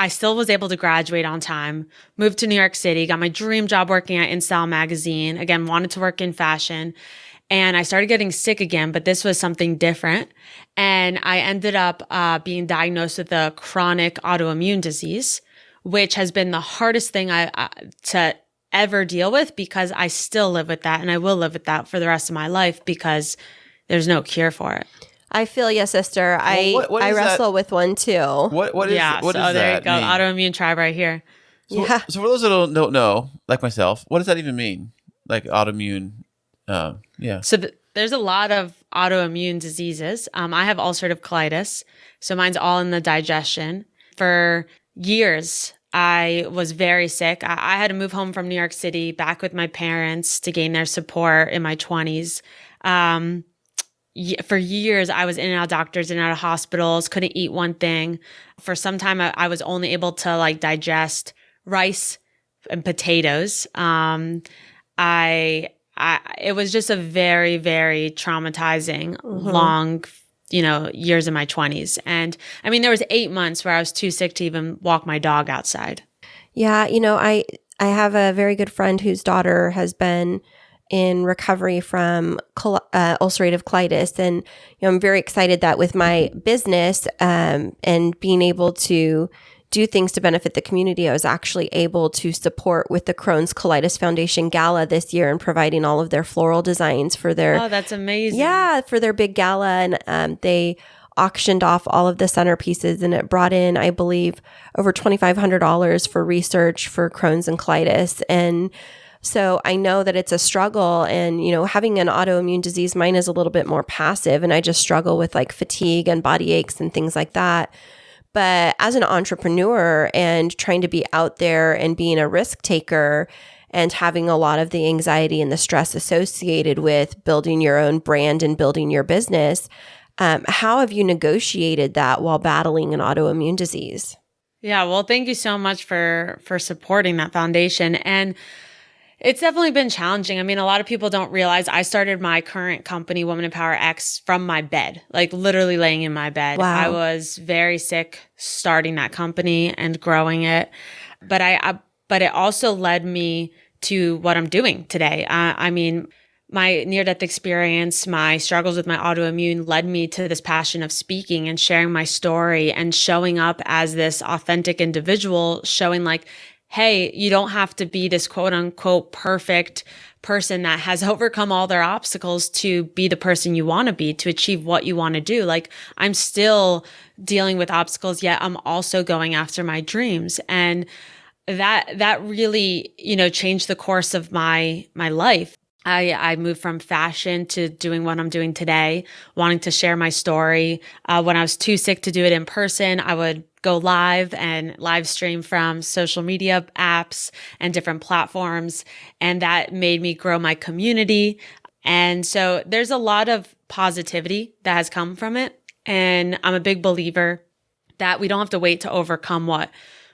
still was able to graduate on time, moved to New York City, got my dream job working at InStyle magazine, again, wanted to work in fashion. And I started getting sick again, but this was something different. And I ended up being diagnosed with a chronic autoimmune disease, which has been the hardest thing to ever deal with because I still live with that and I will live with that for the rest of my life because there's no cure for it. I feel you, sister. What I wrestle with one too. What is there you go. Mean? Autoimmune tribe right here. So for those that don't know, like myself, what does that even mean? Like autoimmune, yeah. So there's a lot of autoimmune diseases. I have ulcerative colitis, so mine's all in the digestion. For years, I was very sick. I had to move home from New York City back with my parents to gain their support in my 20s. For years, I was in and out of doctors, in and out of hospitals, couldn't eat one thing. For some time, I was only able to like digest rice and potatoes. It was just a very, very traumatizing, long, years in my 20s. And I mean, there was 8 months where I was too sick to even walk my dog outside. Yeah. I have a very good friend whose daughter has been in recovery from ulcerative colitis. And I'm very excited that with my business and being able to do things to benefit the community, I was actually able to support with the Crohn's Colitis Foundation Gala this year and providing all of their floral designs for their— Oh, that's amazing. Yeah, for their big gala. And they auctioned off all of the centerpieces, and it brought in, I believe, over $2,500 for research for Crohn's and colitis. And so I know that it's a struggle, and, having an autoimmune disease, mine is a little bit more passive, and I just struggle with like fatigue and body aches and things like that. But as an entrepreneur and trying to be out there and being a risk taker and having a lot of the anxiety and the stress associated with building your own brand and building your business, how have you negotiated that while battling an autoimmune disease? Yeah, well, thank you so much for supporting that foundation. And it's definitely been challenging. I mean, a lot of people don't realize I started my current company, Woman Empower X, from my bed, like literally laying in my bed. Wow. I was very sick starting that company and growing it. But but it also led me to what I'm doing today. I mean, my near-death experience, my struggles with my autoimmune led me to this passion of speaking and sharing my story and showing up as this authentic individual, showing like, hey, you don't have to be this quote unquote perfect person that has overcome all their obstacles to be the person you want to be, to achieve what you want to do. Like, I'm still dealing with obstacles, yet I'm also going after my dreams. And that really, changed the course of my life. I moved from fashion to doing what I'm doing today, wanting to share my story. When I was too sick to do it in person, I would go live and live stream from social media apps and different platforms. And that made me grow my community. And so there's a lot of positivity that has come from it. And I'm a big believer that we don't have to wait to overcome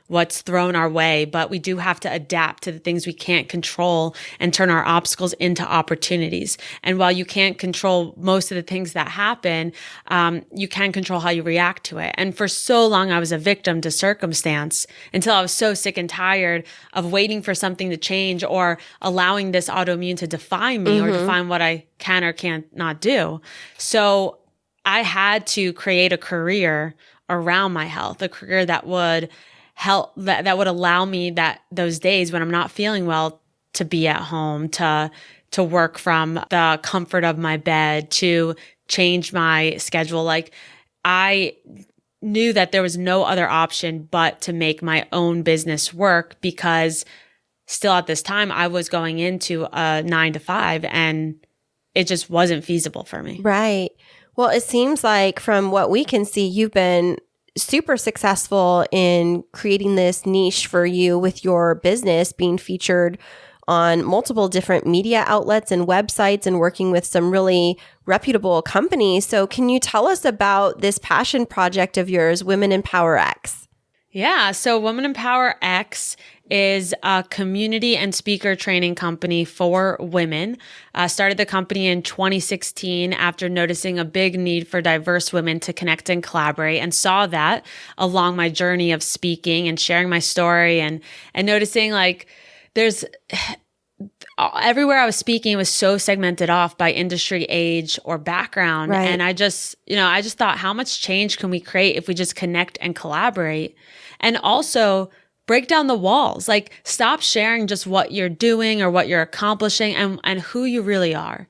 what's thrown our way, but we do have to adapt to the things we can't control and turn our obstacles into opportunities. And while you can't control most of the things that happen, you can control how you react to it. And for so long, I was a victim to circumstance until I was so sick and tired of waiting for something to change or allowing this autoimmune to define me or define what I can or can't not do. So I had to create a career around my health, a career that would help, that would allow me those days when I'm not feeling well to be at home, to work from the comfort of my bed, to change my schedule. Like, I knew that there was no other option but to make my own business work, because still at this time I was going into a 9-to-5 and it just wasn't feasible for me. Right. Well, it seems like from what we can see, you've been super successful in creating this niche for you with your business, being featured on multiple different media outlets and websites and working with some really reputable companies. So can you tell us about this passion project of yours, Women Empower X? Yeah. So Women Empower X is a community and speaker training company for women. Started the company in 2016 after noticing a big need for diverse women to connect and collaborate, and saw that along my journey of speaking and sharing my story and noticing like there's everywhere I was speaking was so segmented off by industry, age, or background. Right. And I just thought, how much change can we create if we just connect and collaborate? And also break down the walls, like stop sharing just what you're doing or what you're accomplishing and who you really are.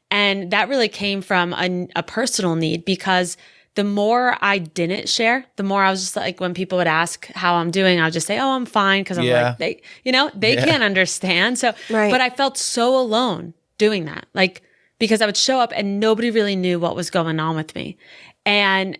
And that really came from a personal need, because the more I didn't share, the more I was just like, when people would ask how I'm doing, I'll just say, oh, I'm fine. Cause I'm like, they can't understand. So, Right. But I felt so alone doing that. Like, because I would show up and nobody really knew what was going on with me. And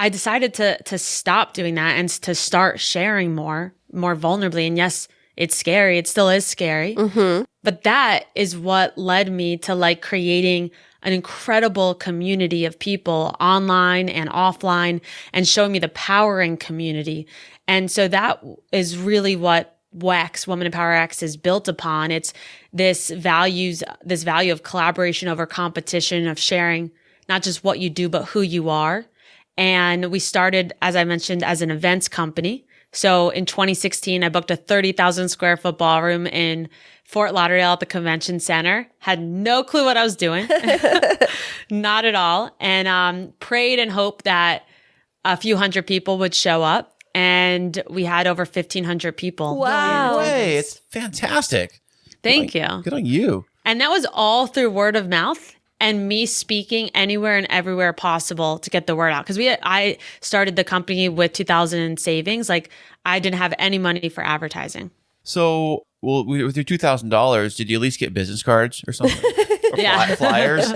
I decided to stop doing that and to start sharing more vulnerably. And yes, it's scary. It still is scary. Mm-hmm. But that is what led me to like creating an incredible community of people online and offline and showing me the power in community. And so that is really what WEX, Women in Power X, is built upon. It's this value of collaboration over competition, of sharing not just what you do, but who you are. And we started, as I mentioned, as an events company. So in 2016, I booked a 30,000 square foot ballroom in Fort Lauderdale at the convention center. Had no clue what I was doing. Not at all. And prayed and hoped that a few hundred people would show up. And we had over 1,500 people. Wow. No way. It's fantastic. Thank you. Good on you. And that was all through word of mouth and me speaking anywhere and everywhere possible to get the word out. Because I started the company with 2,000 in savings. Like, I didn't have any money for advertising. So, well, with your $2,000, did you at least get business cards or something? Or Yeah. flyers?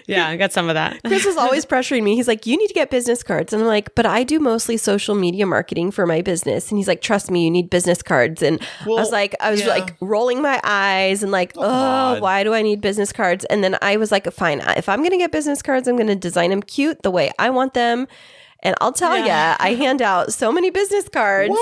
Yeah, I got some of that. Chris was always pressuring me. He's like, you need to get business cards. And I'm like, but I do mostly social media marketing for my business. And he's like, trust me, you need business cards. And Well, I was like rolling my eyes and like, on. why do I need business cards? And then I was like, fine, if I'm going to get business cards, I'm going to design them cute the way I want them. And I'll tell you, I hand out so many business cards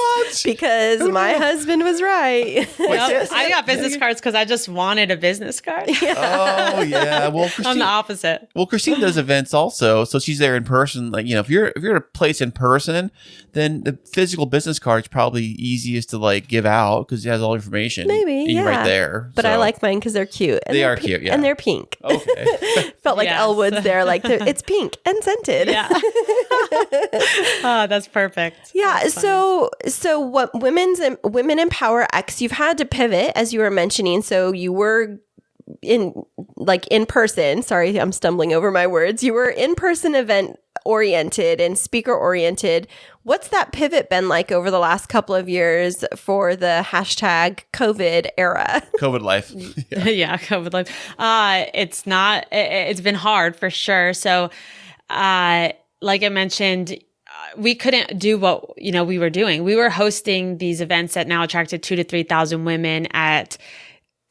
because my husband was right. Yep. I got business cards because I just wanted a business card. Oh, yeah. Well, I'm the opposite. Well, Kristine does events also, so she's there in person. Like, if you're at a place in person, then the physical business card's probably easiest to like give out because it has all the information. Maybe, right there. But So I like mine because they're cute. And They they're are cute, yeah. and they're pink. Okay. Felt like Yes. Elwood's there, like it's pink and scented. Yeah. Oh, that's perfect. Yeah. That's funny. So what Women in Power X, you've had to pivot, as you were mentioning. So you were in person. Sorry, I'm stumbling over my words. You were in person event oriented and speaker oriented. What's that pivot been like over the last couple of years for the hashtag COVID era? COVID life. Yeah, COVID life. It's been hard for sure. So, like I mentioned, we couldn't do what, we were doing. We were hosting these events that now attracted 2,000 to 3,000 women at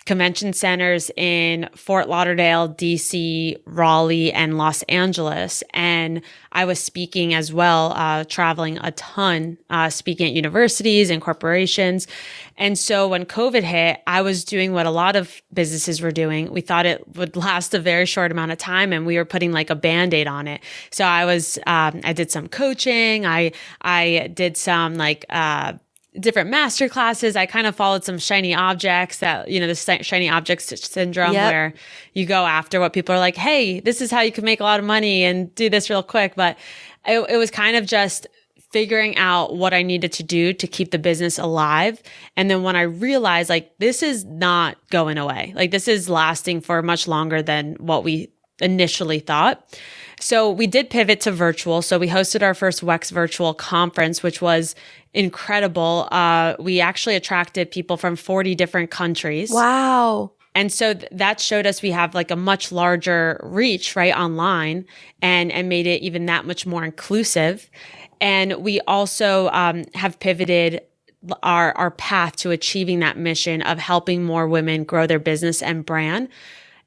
convention centers in Fort Lauderdale, DC, Raleigh, and Los Angeles. And I was speaking as well, traveling a ton, speaking at universities and corporations. And so when COVID hit, I was doing what a lot of businesses were doing. We thought it would last a very short amount of time, and we were putting like a Band-Aid on it. So I did some coaching. I did some different master classes. I kind of followed some shiny objects that, the shiny objects syndrome, where you go after what people are like, hey, this is how you can make a lot of money and do this real quick. But it was kind of just figuring out what I needed to do to keep the business alive. And then when I realized this is not going away, this is lasting for much longer than what we initially thought. So we did pivot to virtual. So we hosted our first WEX virtual conference, which was incredible. We actually attracted people from 40 different countries. Wow. And so that showed us we have a much larger reach, right, online, and made it even that much more inclusive. And we also have pivoted our path to achieving that mission of helping more women grow their business and brand.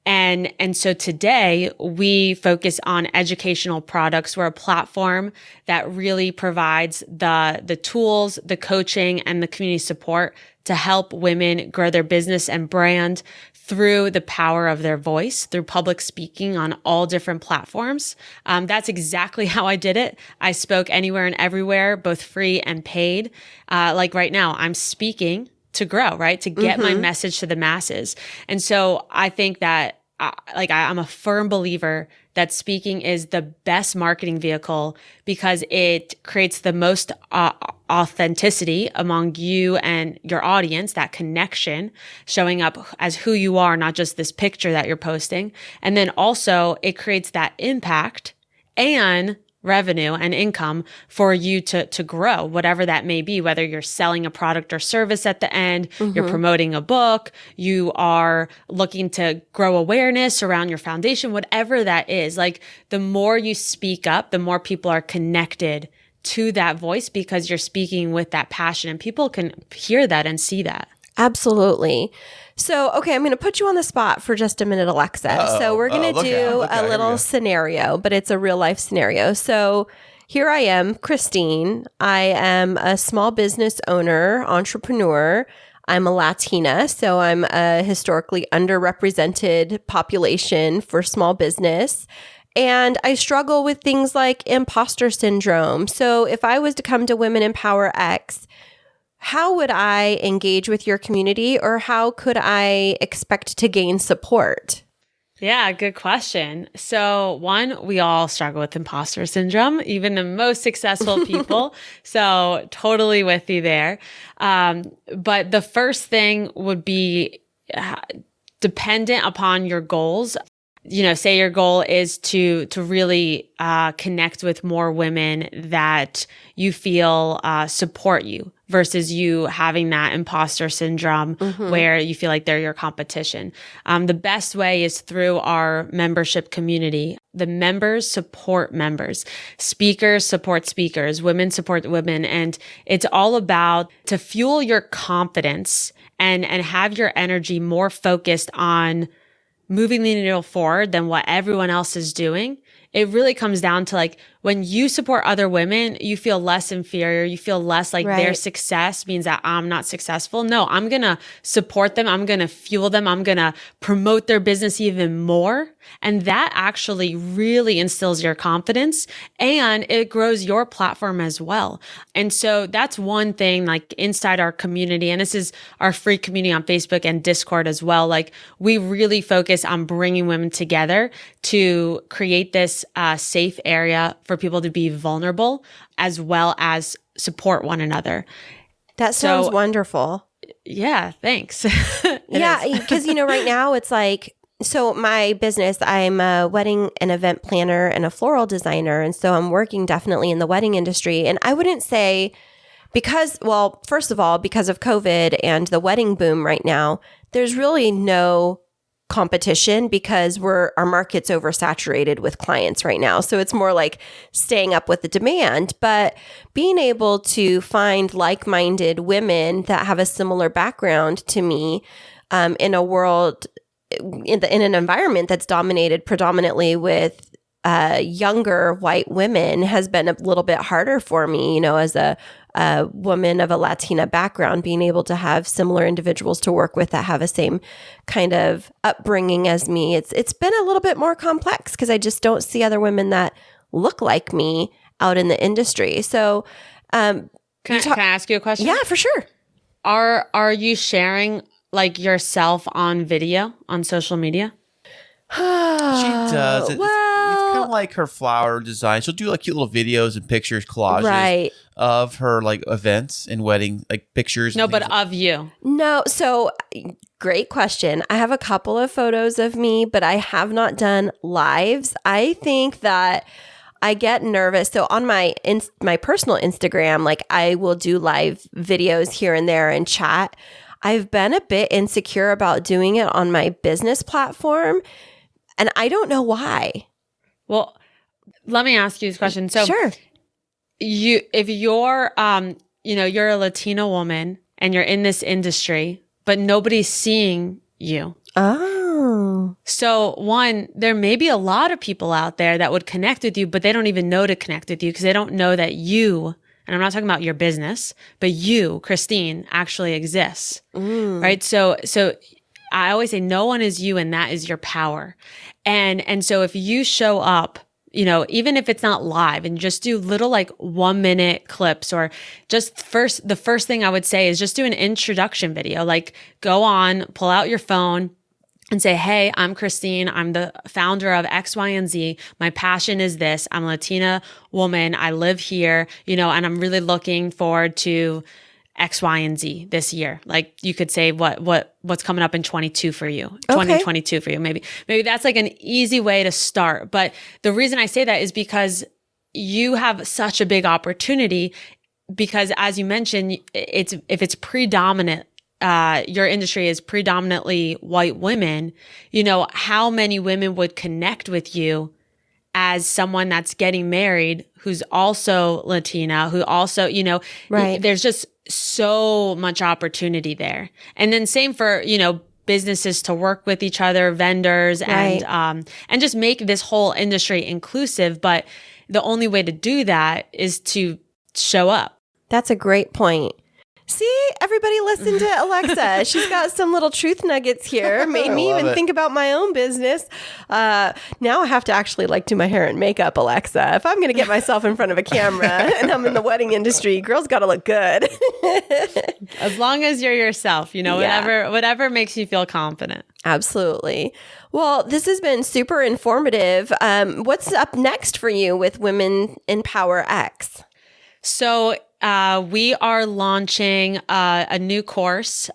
And so today we focus on educational products. We're a platform that really provides the tools, the coaching, and the community support to help women grow their business and brand through the power of their voice, through public speaking on all different platforms. That's exactly how I did it. I spoke anywhere and everywhere, both free and paid. Right now, I'm speaking to grow, right? To get my message to the masses. And so I think that I'm a firm believer that speaking is the best marketing vehicle because it creates the most authenticity among you and your audience, that connection, showing up as who you are, not just this picture that you're posting. And then also it creates that impact and revenue and income for you to grow, whatever that may be, whether you're selling a product or service at the end, you're promoting a book, you are looking to grow awareness around your foundation, whatever that is. Like the more you speak up, the more people are connected to that voice because you're speaking with that passion and people can hear that and see that. Absolutely. So, okay, I'm going to put you on the spot for just a minute, Alexa. Uh-oh. So we're going to do Look out. a little scenario, but it's a real life scenario. So here I am, Kristine. I am a small business owner, entrepreneur. I'm a Latina, so I'm a historically underrepresented population for small business. And I struggle with things like imposter syndrome. So if I was to come to Women Empower X, how would I engage with your community or how could I expect to gain support? Yeah, good question. So one, we all struggle with imposter syndrome, even the most successful people. So totally with you there. But the first thing would be dependent upon your goals. Say your goal is to really connect with more women that you feel support you versus you having that imposter syndrome where you feel like they're your competition. The best way is through our membership community. The members support members. Speakers support speakers. Women support women. And it's all about to fuel your confidence and have your energy more focused on moving the needle forward than what everyone else is doing. It really comes down to like when you support other women, you feel less inferior. You feel less like their success means that I'm not successful. No, I'm going to support them. I'm going to fuel them. I'm going to promote their business even more. And that actually really instills your confidence and it grows your platform as well. And so that's one thing like inside our community. And this is our free community on Facebook and Discord as well. Like we really focus on bringing women together to create this safe area for people to be vulnerable as well as support one another. That sounds wonderful. Yeah, thanks. Yeah, because right now it's like, so my business, I'm a wedding and event planner and a floral designer. And so I'm working definitely in the wedding industry. And I wouldn't say first of all, because of COVID and the wedding boom right now, there's really no competition because our market's oversaturated with clients right now. So it's more like staying up with the demand, but being able to find like-minded women that have a similar background to me in a world, in an environment that's dominated predominantly with younger white women has been a little bit harder for me, as a woman of a Latina background, being able to have similar individuals to work with that have the same kind of upbringing as me. It's been a little bit more complex because I just don't see other women that look like me out in the industry. So, can I ask you a question? Yeah, for sure. Are you sharing like yourself on video on social media? She does. It's kind of like her flower design. She'll do like cute little videos and pictures, collages of her like events and wedding, like pictures. No, but of you. No. So great question. I have a couple of photos of me, but I have not done lives. I think that I get nervous. So on my personal Instagram, like I will do live videos here and there and chat. I've been a bit insecure about doing it on my business platform. And I don't know why. Well, let me ask you this question. So sure. If you're, you're a Latina woman and you're in this industry, but nobody's seeing you. Oh. So one, there may be a lot of people out there that would connect with you, but they don't even know to connect with you because they don't know that you, and I'm not talking about your business, but you, Kristine, actually exists. Right? So I always say no one is you and that is your power. And so if you show up, even if it's not live and just do little like 1 minute clips or just the first thing I would say is just do an introduction video, like go on, pull out your phone and say, hey, I'm Kristine. I'm the founder of X, Y, and Z. My passion is this. I'm a Latina woman. I live here, and I'm really looking forward to X, Y, and Z this year. Like you could say what's coming up in 22 for you, 2022 for you. Maybe that's like an easy way to start. But the reason I say that is because you have such a big opportunity because, as you mentioned, if it's predominant, your industry is predominantly white women, how many women would connect with you as someone that's getting married, who's also Latina, who also, Right. There's just so much opportunity there. And then same for, businesses to work with each other, vendors, Right. and just make this whole industry inclusive. But the only way to do that is to show up. That's a great point. See, everybody listen to Alexa. She's got some little truth nuggets here. Made me even think about my own business. Now I have to actually do my hair and makeup, Alexa. If I'm going to get myself in front of a camera and I'm in the wedding industry, girls got to look good. As long as you're yourself, whatever makes you feel confident. Absolutely. Well, this has been super informative. What's up next for you with Women in Power X? So we are launching a new course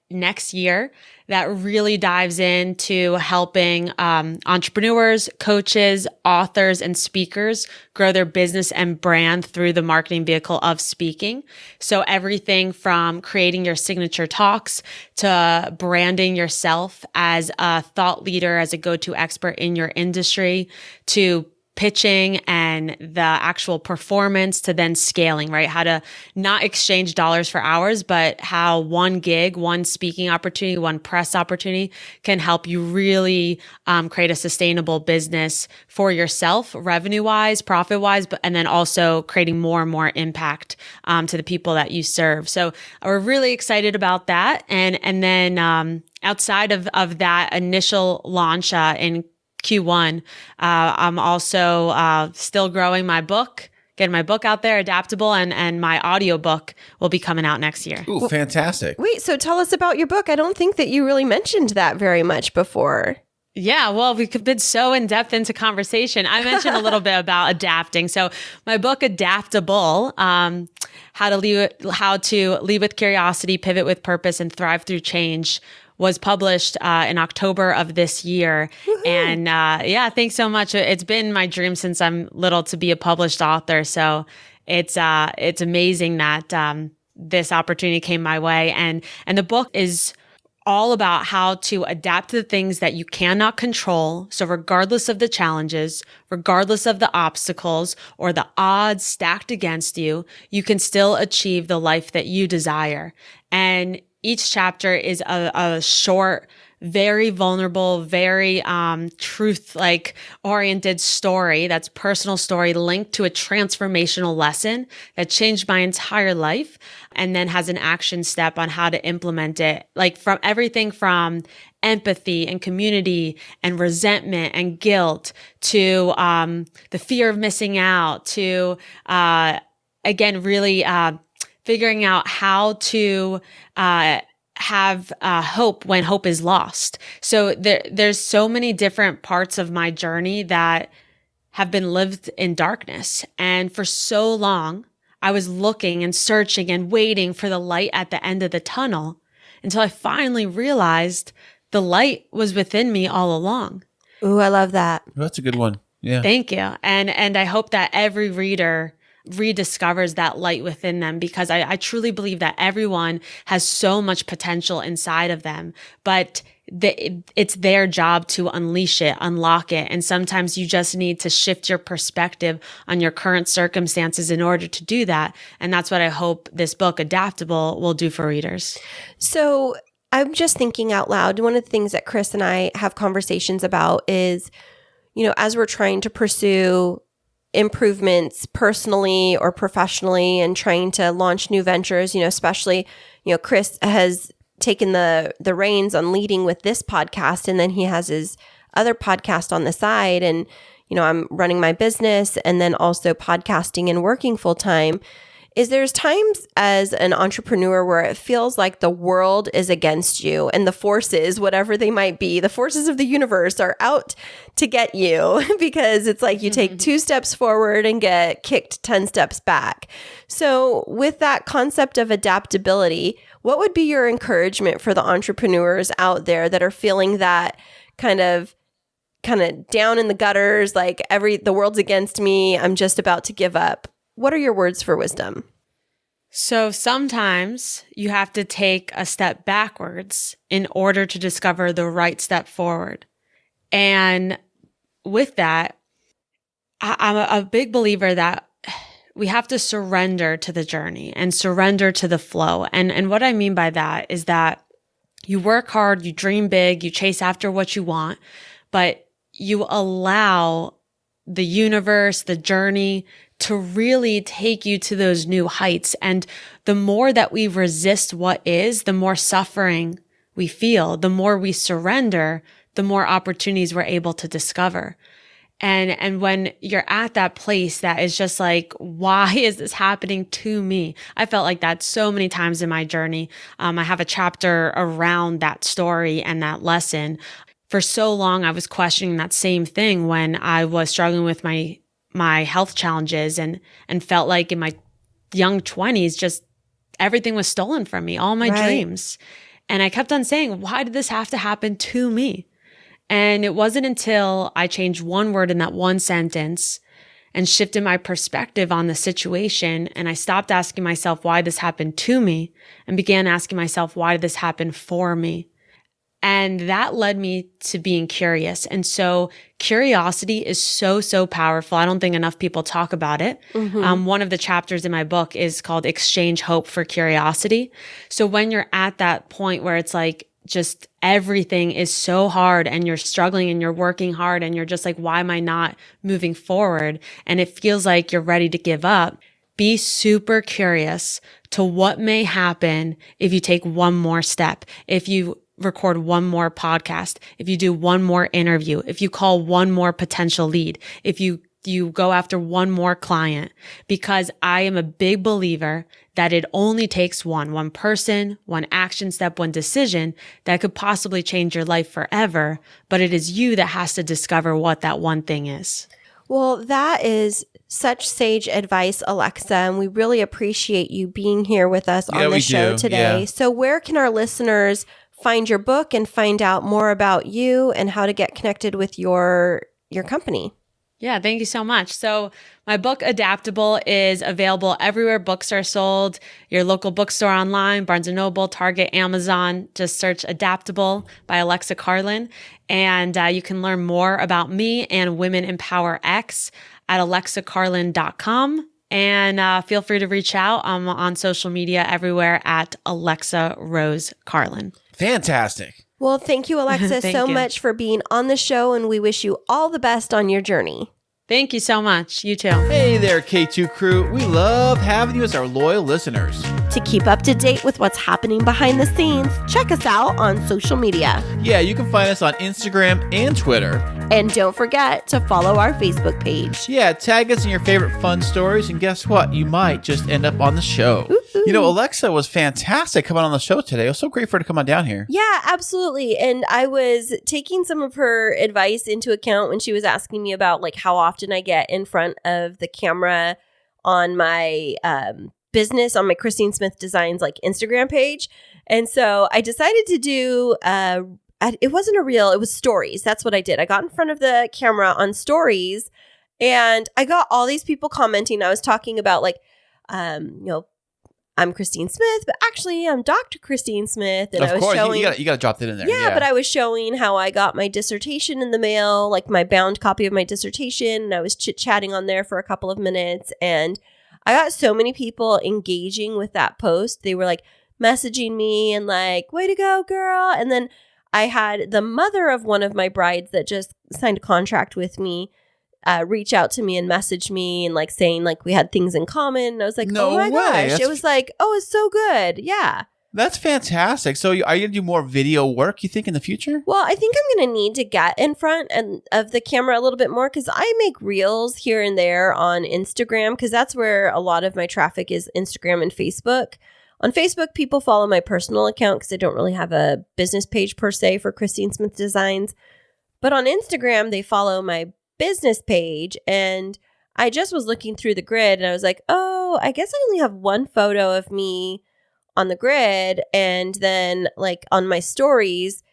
next year that really dives into helping entrepreneurs, coaches, authors, and speakers grow their business and brand through the marketing vehicle of speaking. So everything from creating your signature talks to branding yourself as a thought leader, as a go-to expert in your industry, to pitching and the actual performance, to then scaling, right? How to not exchange dollars for hours, but how one gig, one speaking opportunity, one press opportunity can help you really create a sustainable business for yourself, revenue-wise, profit-wise, and then also creating more and more impact to the people that you serve. So we're really excited about that. And then outside of that initial launch in Q1. I'm also still growing my book, getting my book out there, Adaptable, and my audiobook will be coming out next year. Ooh, fantastic. Wait, so tell us about your book. I don't think that you really mentioned that very much before. Yeah, well, we've been so in depth into conversation. I mentioned a little bit about adapting. So my book, Adaptable, how to lead with curiosity, pivot with purpose, and thrive through change, was published in October of this year. Woo-hoo. And thanks so much. It's been my dream since I'm little to be a published author. So it's amazing that this opportunity came my way. And the book is all about how to adapt to the things that you cannot control. So regardless of the challenges, regardless of the obstacles or the odds stacked against you, you can still achieve the life that you desire. And each chapter is a short, very vulnerable, very truth-like oriented story. That's personal story linked to a transformational lesson that changed my entire life, and then has an action step on how to implement it. Like from everything from empathy and community and resentment and guilt to the fear of missing out to again really figuring out how to have hope when hope is lost. So there's so many different parts of my journey that have been lived in darkness. And for so long, I was looking and searching and waiting for the light at the end of the tunnel until I finally realized the light was within me all along. Ooh, I love that. That's a good one. Yeah. Thank you. And I hope that every reader rediscovers that light within them, because I truly believe that everyone has so much potential inside of them, but it's their job to unleash it, unlock it. And sometimes you just need to shift your perspective on your current circumstances in order to do that. And that's what I hope this book, Adaptable, will do for readers. So I'm just thinking out loud. One of the things that Chris and I have conversations about is, as we're trying to pursue improvements personally or professionally and trying to launch new ventures, especially, Chris has taken the reins on leading with this podcast, and then he has his other podcast on the side. And, I'm running my business and then also podcasting and working full time. There's times as an entrepreneur where it feels like the world is against you and the forces, whatever they might be, the forces of the universe are out to get you, because it's like you take 2 steps forward and get kicked 10 steps back. So with that concept of adaptability, what would be your encouragement for the entrepreneurs out there that are feeling that kind of kind of down in the gutters, like the world's against me, I'm just about to give up. What are your words for wisdom? So sometimes you have to take a step backwards in order to discover the right step forward. And with that, I'm a big believer that we have to surrender to the journey and surrender to the flow. And what I mean by that is that you work hard, you dream big, you chase after what you want, but you allow the universe, the journey to really take you to those new heights. And the more that we resist what is, the more suffering we feel. The more we surrender, the more opportunities we're able to discover. And when you're at that place that is just like, why is this happening to me? I felt like that so many times in my journey. I have a chapter around that story and that lesson. For so long, I was questioning that same thing when I was struggling with my health challenges and felt like in my young 20s, just everything was stolen from me, all my dreams. And I kept on saying, why did this have to happen to me? And it wasn't until I changed one word in that one sentence and shifted my perspective on the situation, and I stopped asking myself why this happened to me and began asking myself, why did this happen for me? And that led me to being curious. And so curiosity is so, so powerful. I don't think enough people talk about it. Mm-hmm. One of the chapters in my book is called Exchange Hope for Curiosity. So when you're at that point where it's like, just everything is so hard and you're struggling and you're working hard and you're just like, why am I not moving forward? And it feels like you're ready to give up. Be super curious to what may happen if you take one more step, if you record one more podcast, if you do one more interview, if you call one more potential lead, if you go after one more client, because I am a big believer that it only takes one person, one action step, one decision that could possibly change your life forever. But it is you that has to discover what that one thing is. Well, that is such sage advice, Alexa, and we really appreciate you being here with us on the show today. Yeah. So where can our listeners find your book and find out more about you and how to get connected with your company? Yeah, thank you so much. So my book, Adaptable, is available everywhere books are sold, your local bookstore online, Barnes & Noble, Target, Amazon. Just search Adaptable by Alexa Carlin. And you can learn more about me and Women Empower X at alexacarlin.com. And feel free to reach out. I'm on social media everywhere at Alexa Rose Carlin. Fantastic. Well, thank you, Alexa, so much for being on the show, and we wish you all the best on your journey. Thank you so much. You too. Hey there, K2 crew. We love having you as our loyal listeners. To keep up to date with what's happening behind the scenes, check us out on social media. Yeah, you can find us on Instagram and Twitter. And don't forget to follow our Facebook page. Yeah, tag us in your favorite fun stories, and guess what? You might just end up on the show. Ooh. You know, Alexa was fantastic coming on the show today. It was so great for her to come on down here. Yeah, absolutely. And I was taking some of her advice into account when she was asking me about like how often I get in front of the camera on my business, on my Kristine Smith Designs like Instagram page. And so I decided to do it wasn't a reel, it was stories. That's what I did. I got in front of the camera on stories and I got all these people commenting. I was talking about like, I'm Kristine Smith, but actually I'm Dr. Kristine Smith. And of course, you got to drop that in there. Yeah, but I was showing how I got my dissertation in the mail, like my bound copy of my dissertation. And I was chit-chatting on there for a couple of minutes. And I got so many people engaging with that post. They were like messaging me and like, way to go, girl. And then I had the mother of one of my brides that just signed a contract with me reach out to me and message me and like saying like we had things in common. And I was like, no oh my way. gosh. It was like, oh, it's so good. Yeah. That's fantastic. So are you going to do more video work, you think, in the future? Well, I think I'm going to need to get in front of the camera a little bit more because I make reels here and there on Instagram because that's where a lot of my traffic is, Instagram and Facebook. On Facebook, people follow my personal account because I don't really have a business page per se for Kristine Smith Designs. But on Instagram, they follow my business page. And I just was looking through the grid and I was like, oh, I guess I only have one photo of me on the grid. And then like on my stories,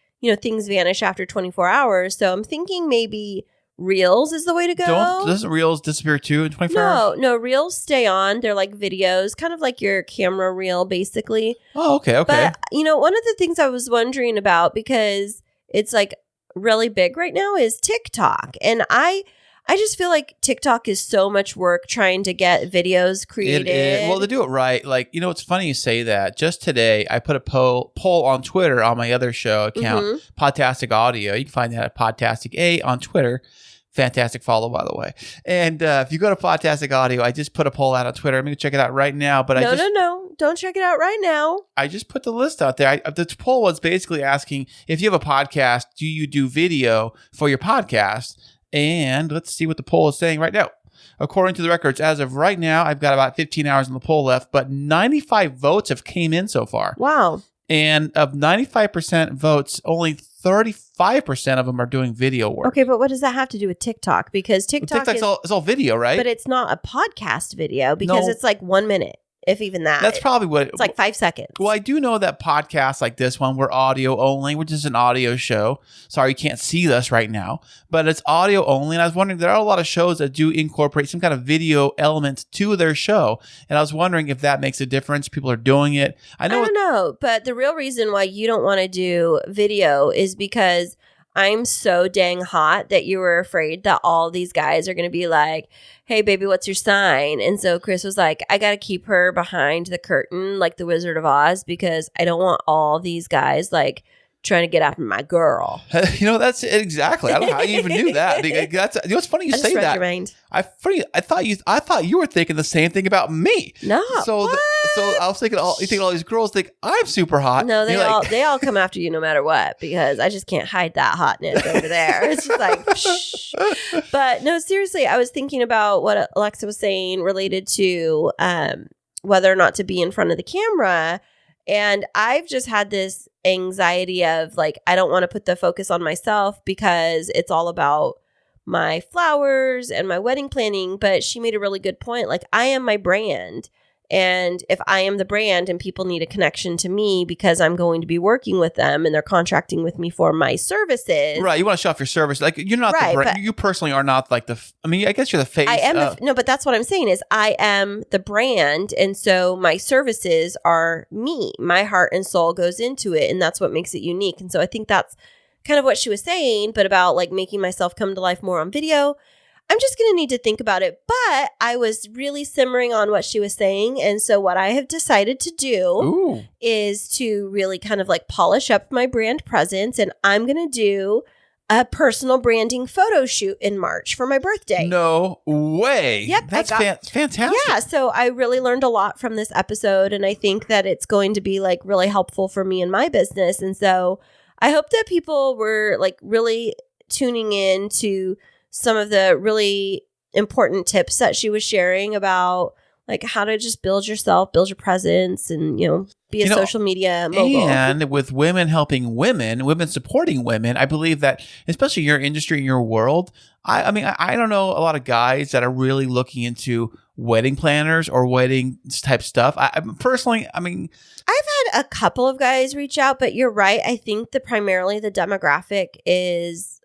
things vanish after 24 hours. So I'm thinking maybe Reels is the way to go. Doesn't Reels disappear too in 24 hours? No, Reels stay on. They're like videos, kind of like your camera reel, basically. Oh, okay. But, one of the things I was wondering about, because it's like really big right now, is TikTok. And I just feel like TikTok is so much work trying to get videos created. Well, to do it right, like, it's funny you say that. Just today, I put a poll on Twitter on my other show account, Podtastic Audio. You can find that at Podtastic A on Twitter. Fantastic follow, by the way. And if you go to Podtastic Audio, I just put a poll out on Twitter. I'm going to check it out right now. But No. Don't check it out right now. I just put the list out there. The poll was basically asking, if you have a podcast, do you do video for your podcast? And let's see what the poll is saying right now. According to the records, as of right now, I've got about 15 hours on the poll left, but 95 votes have came in so far. Wow. And of 95% votes, only 35% of them are doing video work. Okay, but what does that have to do with TikTok? Because TikTok's it's all video, right? But it's not a podcast video because it's like 1 minute. If even that. That's probably what it's like 5 seconds. Well, I do know that podcasts like this one were audio only, which is an audio show. Sorry, you can't see us right now, but it's audio only. And I was wondering, there are a lot of shows that do incorporate some kind of video element to their show. And I was wondering if that makes a difference. People are doing it. I don't know, but the real reason why you don't want to do video is because I'm so dang hot that you were afraid that all these guys are going to be like, hey, baby, what's your sign? And so Chris was like, I got to keep her behind the curtain like the Wizard of Oz because I don't want all these guys like trying to get after my girl. That's exactly. I don't know how you even knew that. That's, it's funny you say that. Your mind. I thought you were thinking the same thing about me. No. So I was thinking you think all these girls think I'm super hot. No, they all come after you no matter what because I just can't hide that hotness over there. It's just like shh. But no, seriously, I was thinking about what Alexa was saying related to whether or not to be in front of the camera. And I've just had this anxiety of like, I don't want to put the focus on myself because it's all about my flowers and my wedding planning. But she made a really good point. Like, I am my brand. And if I am the brand and people need a connection to me because I'm going to be working with them and they're contracting with me for my services. Right. You want to show off your service. Like, you're not the brand. You personally are not like I guess you're the face. I am. No, but that's what I'm saying is I am the brand. And so my services are me. My heart and soul goes into it. And that's what makes it unique. And so I think that's kind of what she was saying, but about like making myself come to life more on video. I'm just going to need to think about it. But I was really simmering on what she was saying. And so what I have decided to do is to really kind of like polish up my brand presence. And I'm going to do a personal branding photo shoot in March for my birthday. No way. Yep. That's fantastic. Yeah. So I really learned a lot from this episode. And I think that it's going to be like really helpful for me in my business. And so I hope that people were like really tuning in to some of the really important tips that she was sharing about like how to just build yourself, build your presence, and, be a social media mogul. And with women helping women supporting women, I believe that, especially in your industry, in your world, I mean, I don't know a lot of guys that are really looking into wedding planners or wedding type stuff. I personally, I mean, I've had a couple of guys reach out, but you're right. I think primarily the demographic is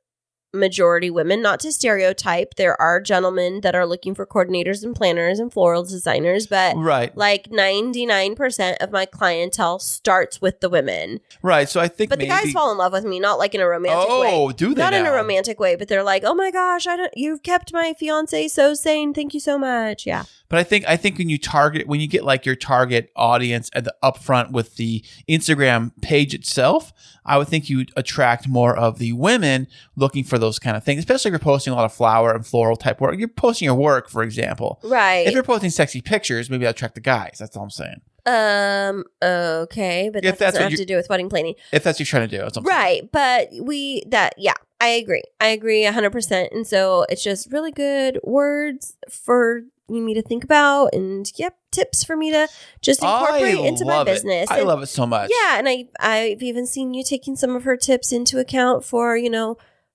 majority women, not to stereotype. There are gentlemen that are looking for coordinators and planners and floral designers, but like 99% of my clientele starts with the women. Right. So I think the guys fall in love with me, not like in a romantic way. Oh, do they? Not now? In a romantic way, but they're like, oh my gosh, you've kept my fiance so sane. Thank you so much. Yeah. But I think when you get like your target audience at the upfront with the Instagram page itself, I would think you'd attract more of the women looking for those kind of things, especially if you're posting a lot of flower and floral type work. You're posting your work, for example. Right. If you're posting sexy pictures, maybe that'll attract the guys. That's all I'm saying. Okay, but that doesn't have to do with wedding planning. If that's what you're trying to do. That's right. But I agree. I agree 100%. And so it's just really good words for me to think about and tips for me to just incorporate into my business. I love it so much. Yeah. And I've even seen you taking some of her tips into account for,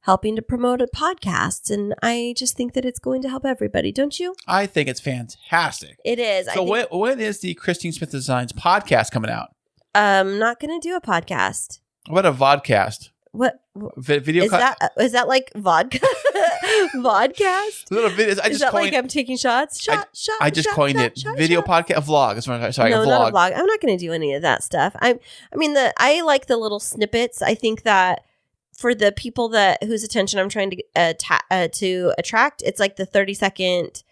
helping to promote a podcast. And I just think that it's going to help everybody. Don't you? I think it's fantastic. It is. So when is the Kristine Smith Designs podcast coming out? I'm not going to do a podcast. What a vodcast? What video? Is that like vodka? Vodcast? Little videos. Is that like I'm taking shots? I just coined it. Video podcast, a vlog. Sorry, no, a vlog. Not a vlog. I'm not going to do any of that stuff. I like the little snippets. I think that for the people whose attention I'm trying to attract, it's like the 30-second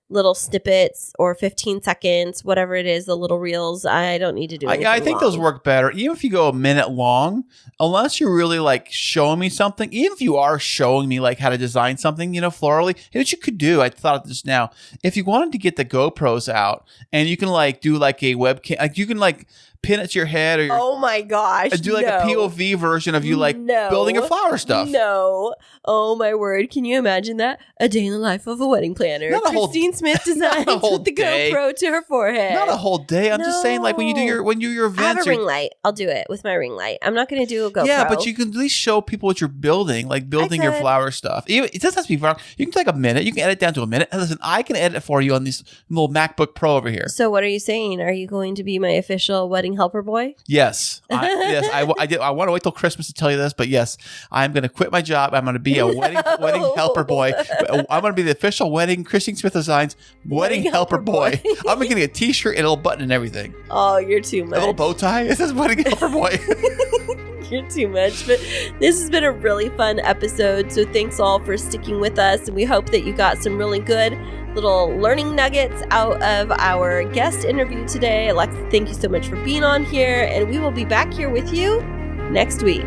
little snippets or 15 seconds, whatever it is, the little reels. I don't need to do anything I think long. Those work better. Even if you go a minute long, unless you're really like showing me something, even if you are showing me like how to design something, florally, what you could do, I thought of this now, if you wanted to get the GoPros out and you can like do like a webcam, like you can like pin it to your head or oh my gosh, do like a POV version of you like building your flower stuff. No. Oh my word. Can you imagine that? A day in the life of a wedding planner. Kristine Smith designs with the GoPro to her forehead. Not a whole day. I'm just saying like when you do your events. I have a ring light. I'll do it with my ring light. I'm not going to do a GoPro. Yeah, but you can at least show people what you're building, like building your flower stuff. It doesn't have to be wrong. You can take a minute. You can edit down to a minute. And listen, I can edit it for you on this little MacBook Pro over here. So what are you saying? Are you going to be my official wedding helper boy? Yes. I did. I want to wait till Christmas to tell you this, but yes, I'm going to quit my job. I'm going to be a wedding helper boy. I'm going to be the official Kristine Smith Designs wedding helper boy. I'm going to get a t-shirt and a little button and everything. Oh, you're too much. A little bow tie. It says wedding helper boy. You're too much. But this has been a really fun episode. So thanks all for sticking with us. And we hope that you got some really good little learning nuggets out of our guest interview today. Alexa, thank you so much for being on here. And we will be back here with you next week.